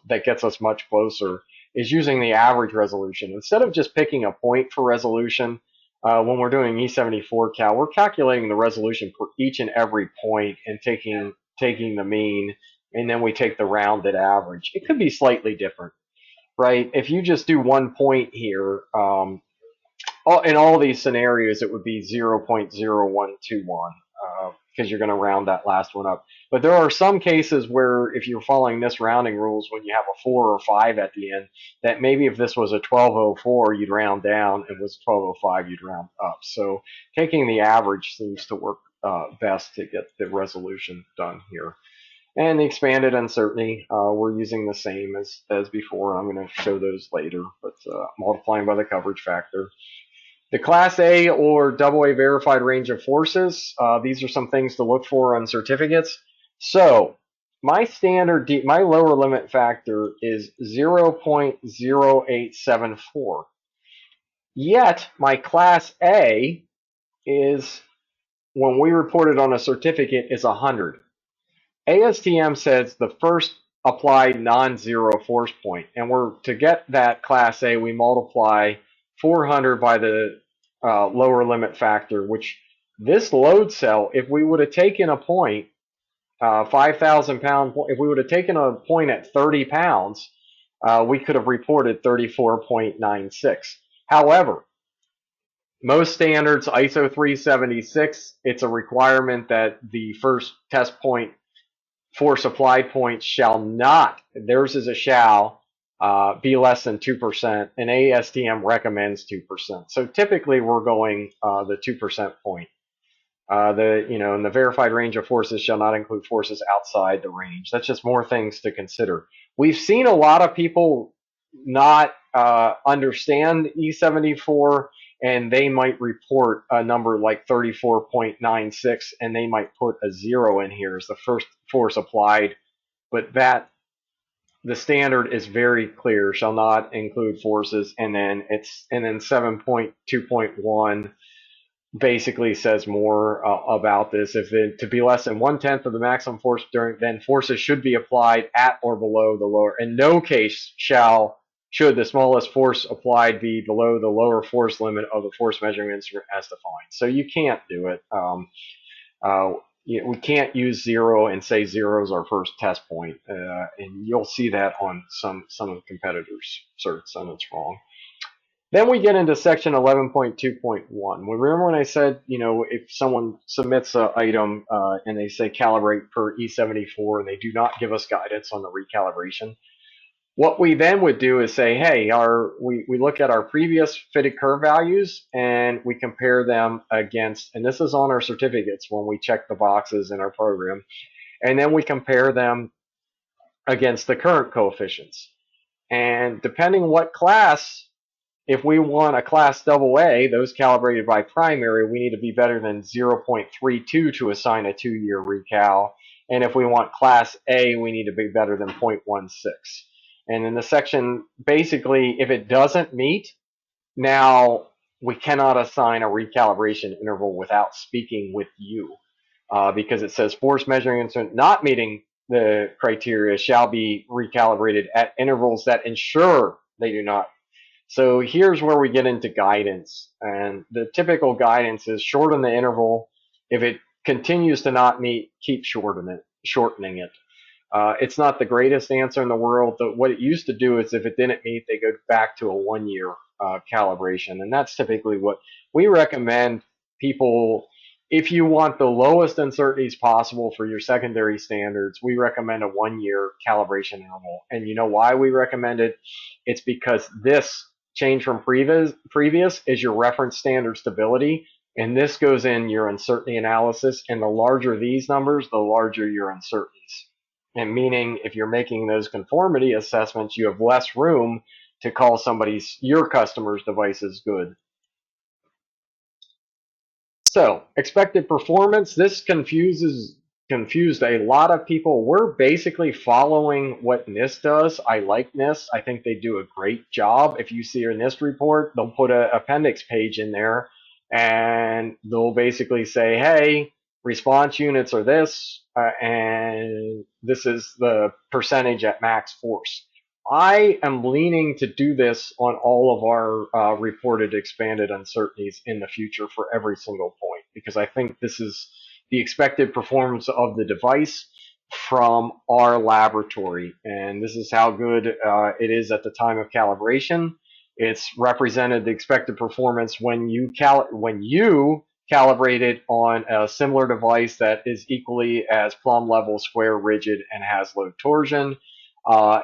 [SPEAKER 1] that gets us much closer. Is using the average resolution instead of just picking a point for resolution. When we're doing E74 cal, we're calculating the resolution for each and every point and taking the mean, and then we take the rounded average. It could be slightly different, right? If you just do 1 point here, in all these scenarios, it would be 0.0121 because you're going to round that last one up. But there are some cases where if you're following this rounding rules, when you have a 4 or 5 at the end, that maybe if this was a 1204, you'd round down, and was 1205, you'd round up. So taking the average seems to work best to get the resolution done here. And the expanded uncertainty, we're using the same as before. I'm going to show those later, but multiplying by the coverage factor. The Class A or AA verified range of forces, these are some things to look for on certificates. So my standard, my lower limit factor is 0.0874. Yet my Class A is, when we report it on a certificate, is 100. ASTM says the first applied non-zero force point, and to get that Class A, we multiply 400 by the lower limit factor, which this load cell, if we would have taken a point, 5,000 pound, if we would have taken a point at 30 pounds, we could have reported 34.96. However, most standards, ISO 376, it's a requirement that the first test point force applied points shall not, theirs is a shall, be less than 2%, and ASTM recommends 2%. So typically we're going the 2% point. And the verified range of forces shall not include forces outside the range. That's just more things to consider. We've seen a lot of people not understand E74, and they might report a number like 34.96, and they might put a 0 in here as the first force applied, but the standard is very clear, shall not include forces, and then 7.2.1 basically says more about this. If it to be less than 1/10 of the maximum force then forces should be applied at or below the lower. In no case should the smallest force applied be below the lower force limit of the force measuring instrument as defined. So you can't do it. We can't use 0 and say 0 is our first test point, and you'll see that on some of the competitors' certs, and it's wrong. Then we get into section 11.2.1. Remember when I said, if someone submits an item and they say calibrate per E74 and they do not give us guidance on the recalibration, what we then would do is say, hey, we look at our previous fitted curve values and we compare them against, and this is on our certificates when we check the boxes in our program, and then we compare them against the current coefficients. And depending what class, if we want a class AA, those calibrated by primary, we need to be better than 0.32 to assign a 2-year recal. And if we want class A, we need to be better than 0.16. And in the section, basically, if it doesn't meet, now we cannot assign a recalibration interval without speaking with you, because it says force measuring instrument not meeting the criteria shall be recalibrated at intervals that ensure they do not. So here's where we get into guidance, and the typical guidance is shorten the interval. If it continues to not meet, keep shortening it. It's not the greatest answer in the world. What it used to do is if it didn't meet, they go back to a 1-year calibration, and that's typically what we recommend people. If you want the lowest uncertainties possible for your secondary standards, we recommend a 1-year calibration interval. And you know why we recommend it? It's because this change from previous is your reference standard stability, And this goes in your uncertainty analysis, and the larger these numbers, the larger your uncertainties. And meaning if you're making those conformity assessments, you have less room to call your customer's devices good. So expected performance, this confused a lot of people. We're basically following what NIST does. I like NIST. I think they do a great job. If you see a NIST report, they'll put an appendix page in there and they'll basically say, hey, response units are this, and this is the percentage at max force. I am leaning to do this on all of our reported expanded uncertainties in the future for every single point, because I think this is the expected performance of the device from our laboratory. And this is how good it is at the time of calibration. It's represented the expected performance when you calibrate it on a similar device that is equally as plumb level, square, rigid, and has low torsion.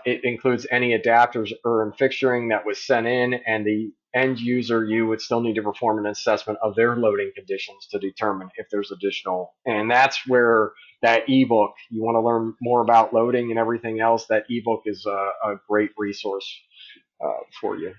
[SPEAKER 1] It includes any adapters or fixturing that was sent in, and the end user, you would still need to perform an assessment of their loading conditions to determine if there's additional. And that's where that ebook, you want to learn more about loading and everything else, that ebook is a great resource for you.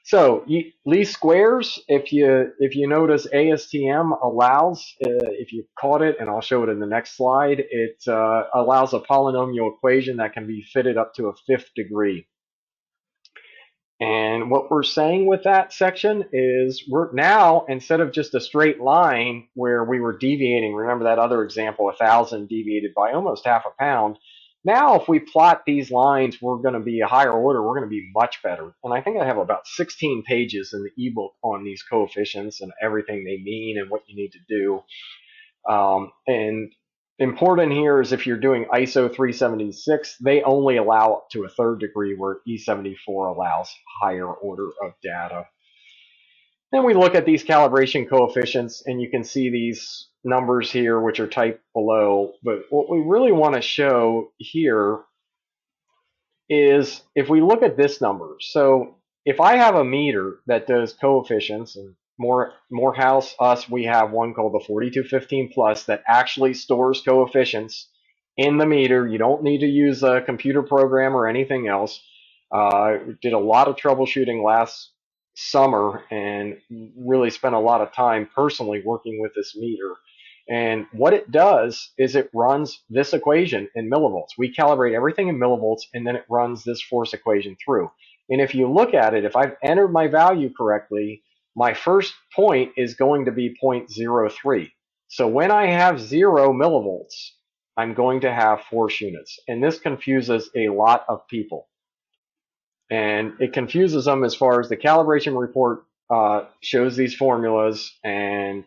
[SPEAKER 1] So least squares, if you notice, ASTM allows, if you caught it, and I'll show it in the next slide, it allows a polynomial equation that can be fitted up to a fifth degree. And what we're saying with that section is we're now, instead of just a straight line where we were deviating, remember that other example, 1,000 deviated by almost half a pound. Now, if we plot these lines, we're going to be a higher order. We're going to be much better. And I think I have about 16 pages in the ebook on these coefficients and everything they mean and what you need to do. And important here is if you're doing ISO 376, they only allow up to a third degree, where E74 allows higher order of data. Then we look at these calibration coefficients, and you can see these numbers here, which are typed below. But what we really want to show here is if we look at this number. So if I have a meter that does coefficients, and Morehouse, we have one called the 4215 Plus that actually stores coefficients in the meter. You don't need to use a computer program or anything else. Did a lot of troubleshooting last summer and really spent a lot of time personally working with this meter. And what it does is it runs this equation in millivolts. We calibrate everything in millivolts, and then it runs this force equation through. And if you look at it, if I've entered my value correctly, my first point is going to be 0.03. So when I have 0 millivolts, I'm going to have force units. And this confuses a lot of people. And it confuses them as far as the calibration report shows these formulas, and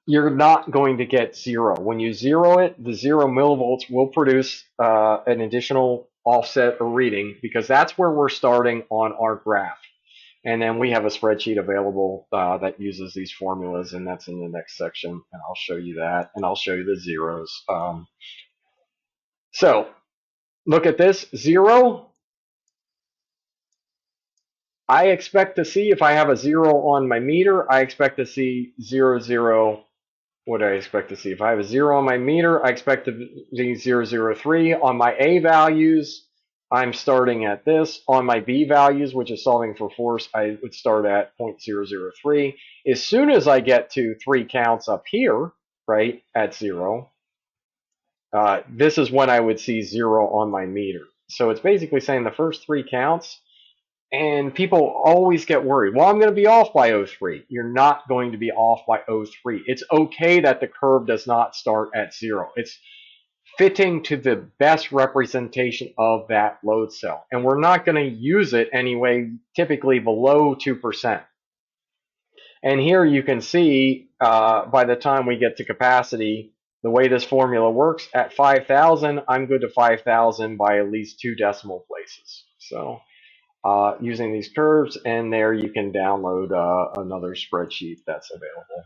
[SPEAKER 1] you're not going to get 0. When you zero it, the 0 millivolts will produce an additional offset or reading, because that's where we're starting on our graph. And then we have a spreadsheet available that uses these formulas, and that's in the next section. And I'll show you that, and I'll show you the zeros. So look at this, 0. I expect to see, if I have a 0 on my meter, I expect to see 0, 0. What do I expect to see? If I have a 0 on my meter, I expect to see 003. On my A values, I'm starting at this. On my B values, which is solving for force, I would start at 0.003. As soon as I get to 3 counts up here, right, at 0, this is when I would see 0 on my meter. So it's basically saying the first 3 counts. And people always get worried. Well, I'm going to be off by 0.03. You're not going to be off by 0.03. It's okay that the curve does not start at 0. It's fitting to the best representation of that load cell. And we're not going to use it anyway, typically below 2%. And here you can see by the time we get to capacity, the way this formula works, at 5,000, I'm good to 5,000 by at least 2 decimal places. So using these curves, and there you can download another spreadsheet that's available.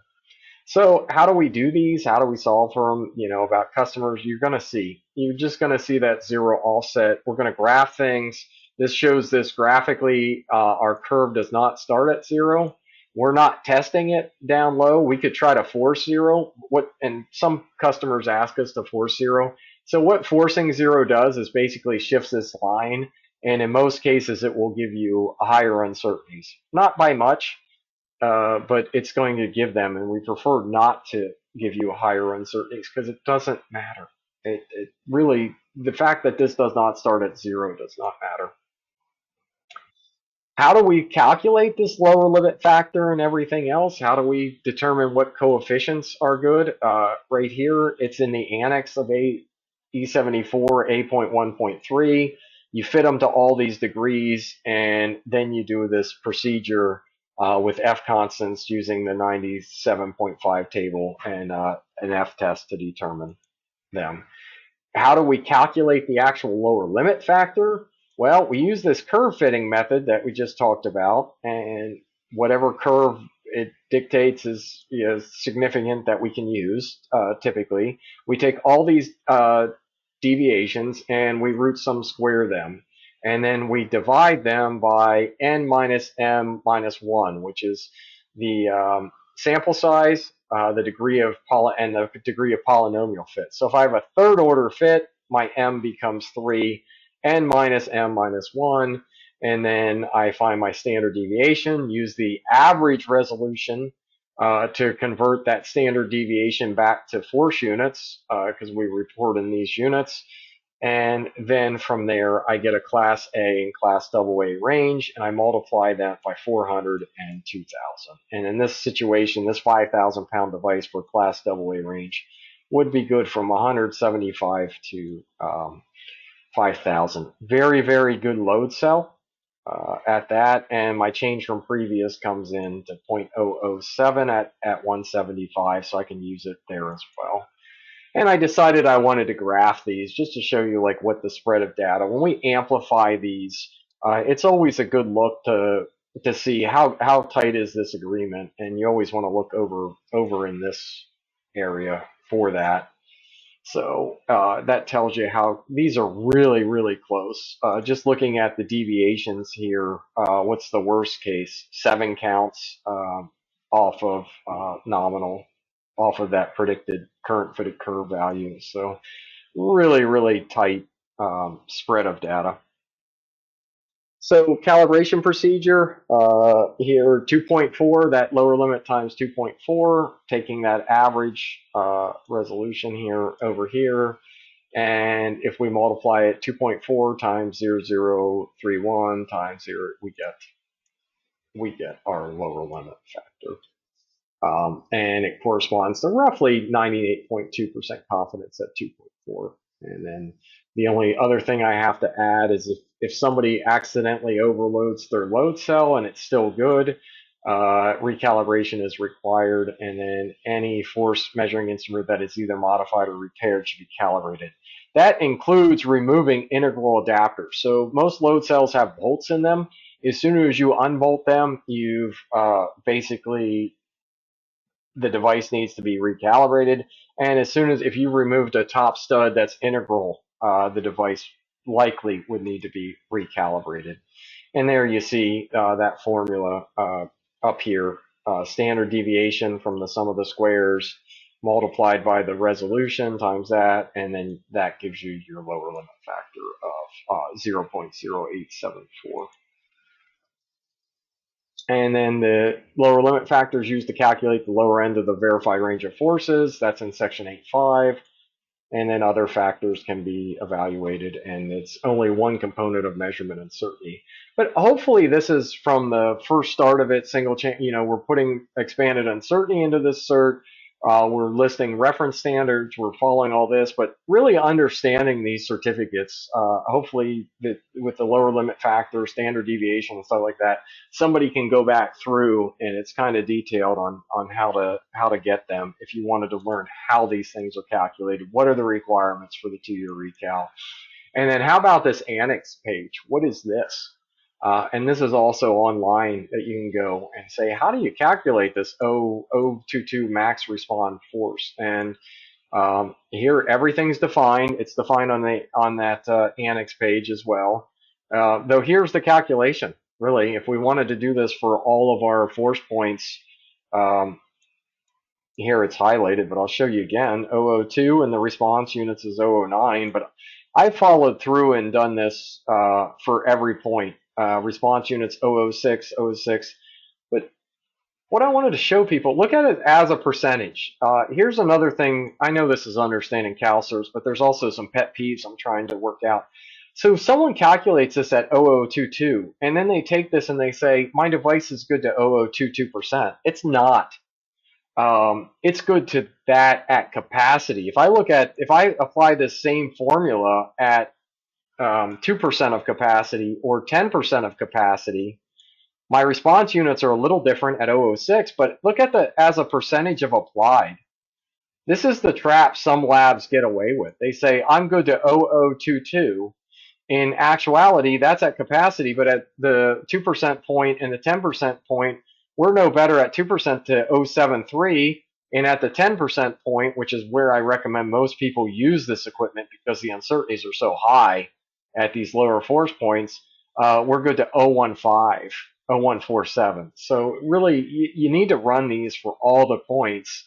[SPEAKER 1] So how do we do these? How do we solve for them? You know, about customers, you're just going to see that 0 offset. We're going to graph things. This shows this graphically. Our curve does not start at 0. we're not testing it down low. We could try to force zero. And some customers ask us to force zero. So what forcing zero does is basically shifts this line, and in most cases it will give you higher uncertainties. Not by much, but it's going to give them, and we prefer not to give you higher uncertainties because it doesn't matter. It really, the fact that this does not start at zero does not matter. How do we calculate this lower limit factor and everything else? How do we determine what coefficients are good? Right here, it's in the annex of E74 A.1.3. You fit them to all these degrees, and then you do this procedure with F constants using the 97.5 table and an F test to determine them. How do we calculate the actual lower limit factor? Well, we use this curve fitting method that we just talked about, and whatever curve it dictates is, significant that we can use. Typically, we take all these deviations and we root sum square them, and then we divide them by n minus m minus 1, which is the sample size, the degree of and the degree of polynomial fit. So if I have a third order fit, my m becomes 3, n minus m minus 1, and then I find my standard deviation, use the average resolution to convert that standard deviation back to force units, because we report in these units. And then from there, I get a class A and class AA range, and I multiply that by 400 and 2000. And in this situation, this 5,000 pound device for class AA range would be good from 175 to 5,000. Very, very good load cell at that. And my change from previous comes in to 0.007 at 175, so I can use it there as well. And I decided I wanted to graph these just to show you like what the spread of data. When we amplify these, it's always a good look to see how tight is this agreement, and you always want to look over in this area for that. So that tells you how these are really, really close. Just looking at the deviations here, what's the worst case? 7 counts off of nominal, off of that predicted current fitted curve value. So really, really tight spread of data. So calibration procedure here, 2.4, that lower limit times 2.4, taking that average resolution here over here. And if we multiply it 2.4 times 0031 times 0, we get our lower limit factor. And it corresponds to roughly 98.2% confidence at 2.4. And then the only other thing I have to add is if somebody accidentally overloads their load cell and it's still good, recalibration is required, and then any force measuring instrument that is either modified or repaired should be calibrated. That includes removing integral adapters. So most load cells have bolts in them. As soon as you unbolt them, you've basically, the device needs to be recalibrated. And as soon as, if you removed a top stud that's integral, the device likely would need to be recalibrated. And there you see that formula up here, standard deviation from the sum of the squares multiplied by the resolution times that, and then that gives you your lower limit factor of 0.0874. And then the lower limit factor is used to calculate the lower end of the verified range of forces. That's in section 8.5. And then other factors can be evaluated, and it's only one component of measurement uncertainty. But hopefully this is from the first start of it, single chain, we're putting expanded uncertainty into this cert. We're listing reference standards, we're following all this, but really understanding these certificates, hopefully with the lower limit factor, standard deviation and stuff like that, somebody can go back through, and it's kind of detailed on how to get them if you wanted to learn how these things are calculated, what are the requirements for the 2-year recal. And then how about this annex page? What is this? And this is also online that you can go and say, how do you calculate this O22 max respawn force? And here everything's defined. It's defined on that annex page as well. Though here's the calculation. really. If we wanted to do this for all of our force points, um, here it's highlighted, but I'll show you again. 002 and the response units is 009, but I followed through and done this for every point. Response units 006, 006. But what I wanted to show people, look at it as a percentage. Here's another thing. I know this is understanding CalCERS, but there's also some pet peeves I'm trying to work out. So if someone calculates this at 0022, and then they take this and they say, my device is good to 0022%. It's not. It's good to that at capacity. If I apply this same formula at 2% of capacity or 10% of capacity, my response units are a little different at 006, but look at the as a percentage of applied. This is the trap some labs get away with. They say, I'm good to 0022. In actuality, that's at capacity, but at the 2% point and the 10% point, we're no better at 2% to 073. And at the 10% point, which is where I recommend most people use this equipment because the uncertainties are so high at these lower force points, we're good to 015, 0147. So really, you need to run these for all the points.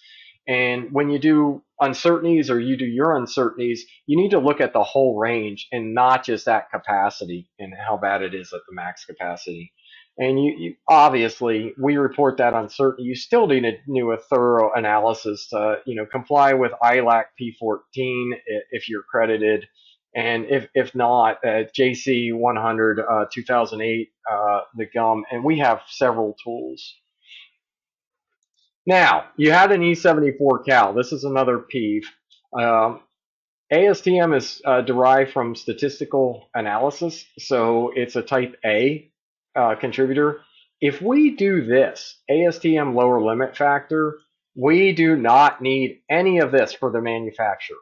[SPEAKER 1] And when you do uncertainties or you do your uncertainties, you need to look at the whole range and not just that capacity and how bad it is at the max capacity. And you obviously we report that uncertainty. You still need to do a thorough analysis to comply with ILAC P14 if you're accredited, and if not, JC 100 2008 the GUM, and we have several tools. Now, you had an E74 Cal. This is another peeve. ASTM is derived from statistical analysis, so it's a type A contributor. If we do this, ASTM lower limit factor, we do not need any of this for the manufacturer.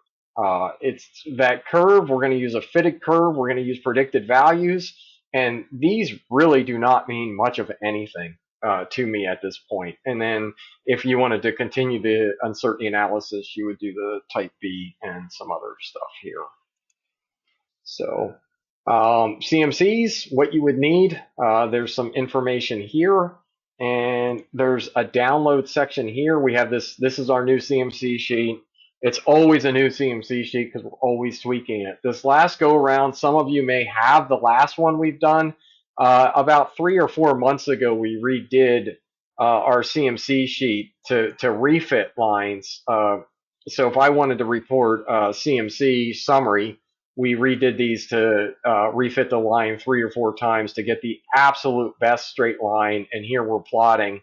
[SPEAKER 1] It's that curve. We're going to use a fitted curve. We're going to use predicted values. And these really do not mean much of anything to me at this point. And then if you wanted to continue the uncertainty analysis, you would do the type B and some other stuff here. So CMCs, what you would need, there's some information here, and there's a download section here. We have this is our new CMC sheet. It's always a new CMC sheet because we're always tweaking it. This last go around, some of you may have the last one we've done. About 3 or 4 months ago, we redid our CMC sheet to refit lines. So if I wanted to report CMC summary, we redid these to refit the line 3 or 4 times to get the absolute best straight line. And here we're plotting.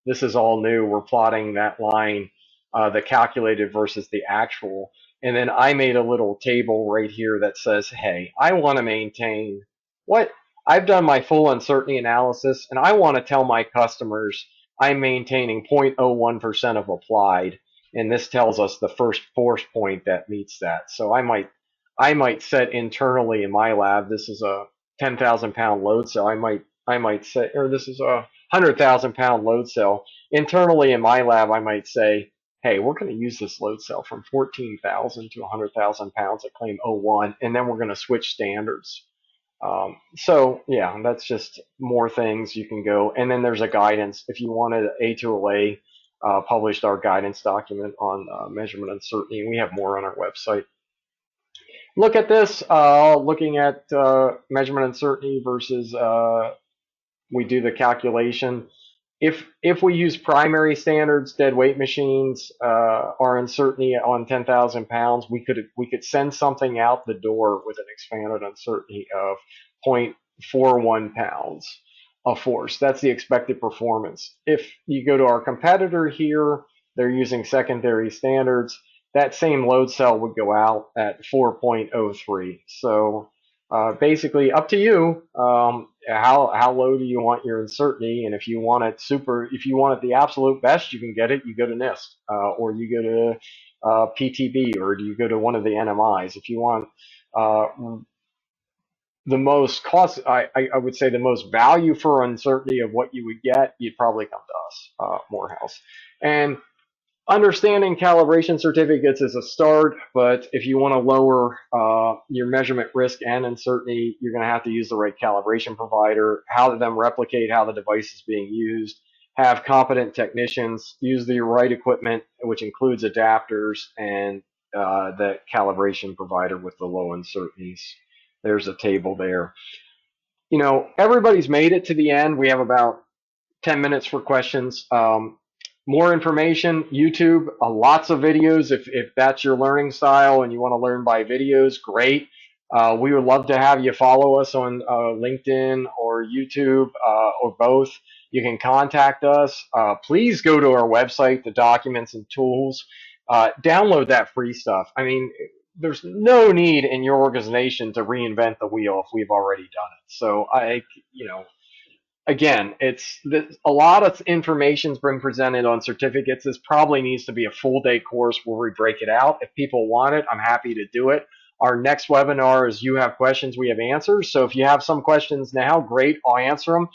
[SPEAKER 1] This is all new. We're plotting that line, the calculated versus the actual. And then I made a little table right here that says, hey, I want to maintain what I've done my full uncertainty analysis, and I want to tell my customers I'm maintaining 0.01% of applied. And this tells us the first force point that meets that. So I might set internally in my lab, this is a 10,000 pound load cell. I might say, or this is a 100,000 pound load cell. Internally in my lab, I might say, hey, we're going to use this load cell from 14,000 to 100,000 pounds at claim 01, and then we're going to switch standards. So yeah, that's just more things you can go. And then there's a guidance. If you wanted A2LA, published our guidance document on measurement uncertainty. We have more on our website. Look at this, looking at measurement uncertainty versus we do the calculation. If we use primary standards, dead weight machines, our uncertainty on 10,000 pounds, we could send something out the door with an expanded uncertainty of 0.41 pounds of force. That's the expected performance. If you go to our competitor here, they're using secondary standards. That same load cell would go out at 4.03. So basically up to you. How low do you want your uncertainty? And if you want it the absolute best, you can get it. You go to NIST, or you go to PTB, or do you go to one of the NMIs? If you want the most cost, I would say the most value for uncertainty of what you would get, you'd probably come to us, Morehouse. And Understanding calibration certificates is a start, but if you want to lower your measurement risk and uncertainty, you're going to have to use the right calibration provider, how to them replicate how the device is being used, have competent technicians, use the right equipment, which includes adapters, and the calibration provider with the low uncertainties. There's a table there. You know, everybody's made it to the end. We have about 10 minutes for questions. More information, YouTube, lots of videos. If that's your learning style and you want to learn by videos, great. We would love to have you follow us on LinkedIn or YouTube or both. You can contact us. Please go to our website, the documents and tools. Download that free stuff. I mean, there's no need in your organization to reinvent the wheel if we've already done it. So you know, again, a lot of information's been presented on certificates. This probably needs to be a full day course where we break it out. If people want it, I'm happy to do it. Our next webinar is you have questions, we have answers. So if you have some questions now, great, I'll answer them.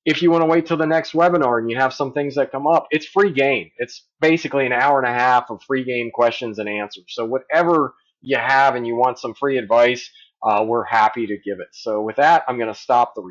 [SPEAKER 1] If you want to wait till the next webinar and you have some things that come up, it's free game. It's basically an hour and a half of free game questions and answers. So whatever you have and you want some free advice, we're happy to give it. So with that, I'm going to stop the recording.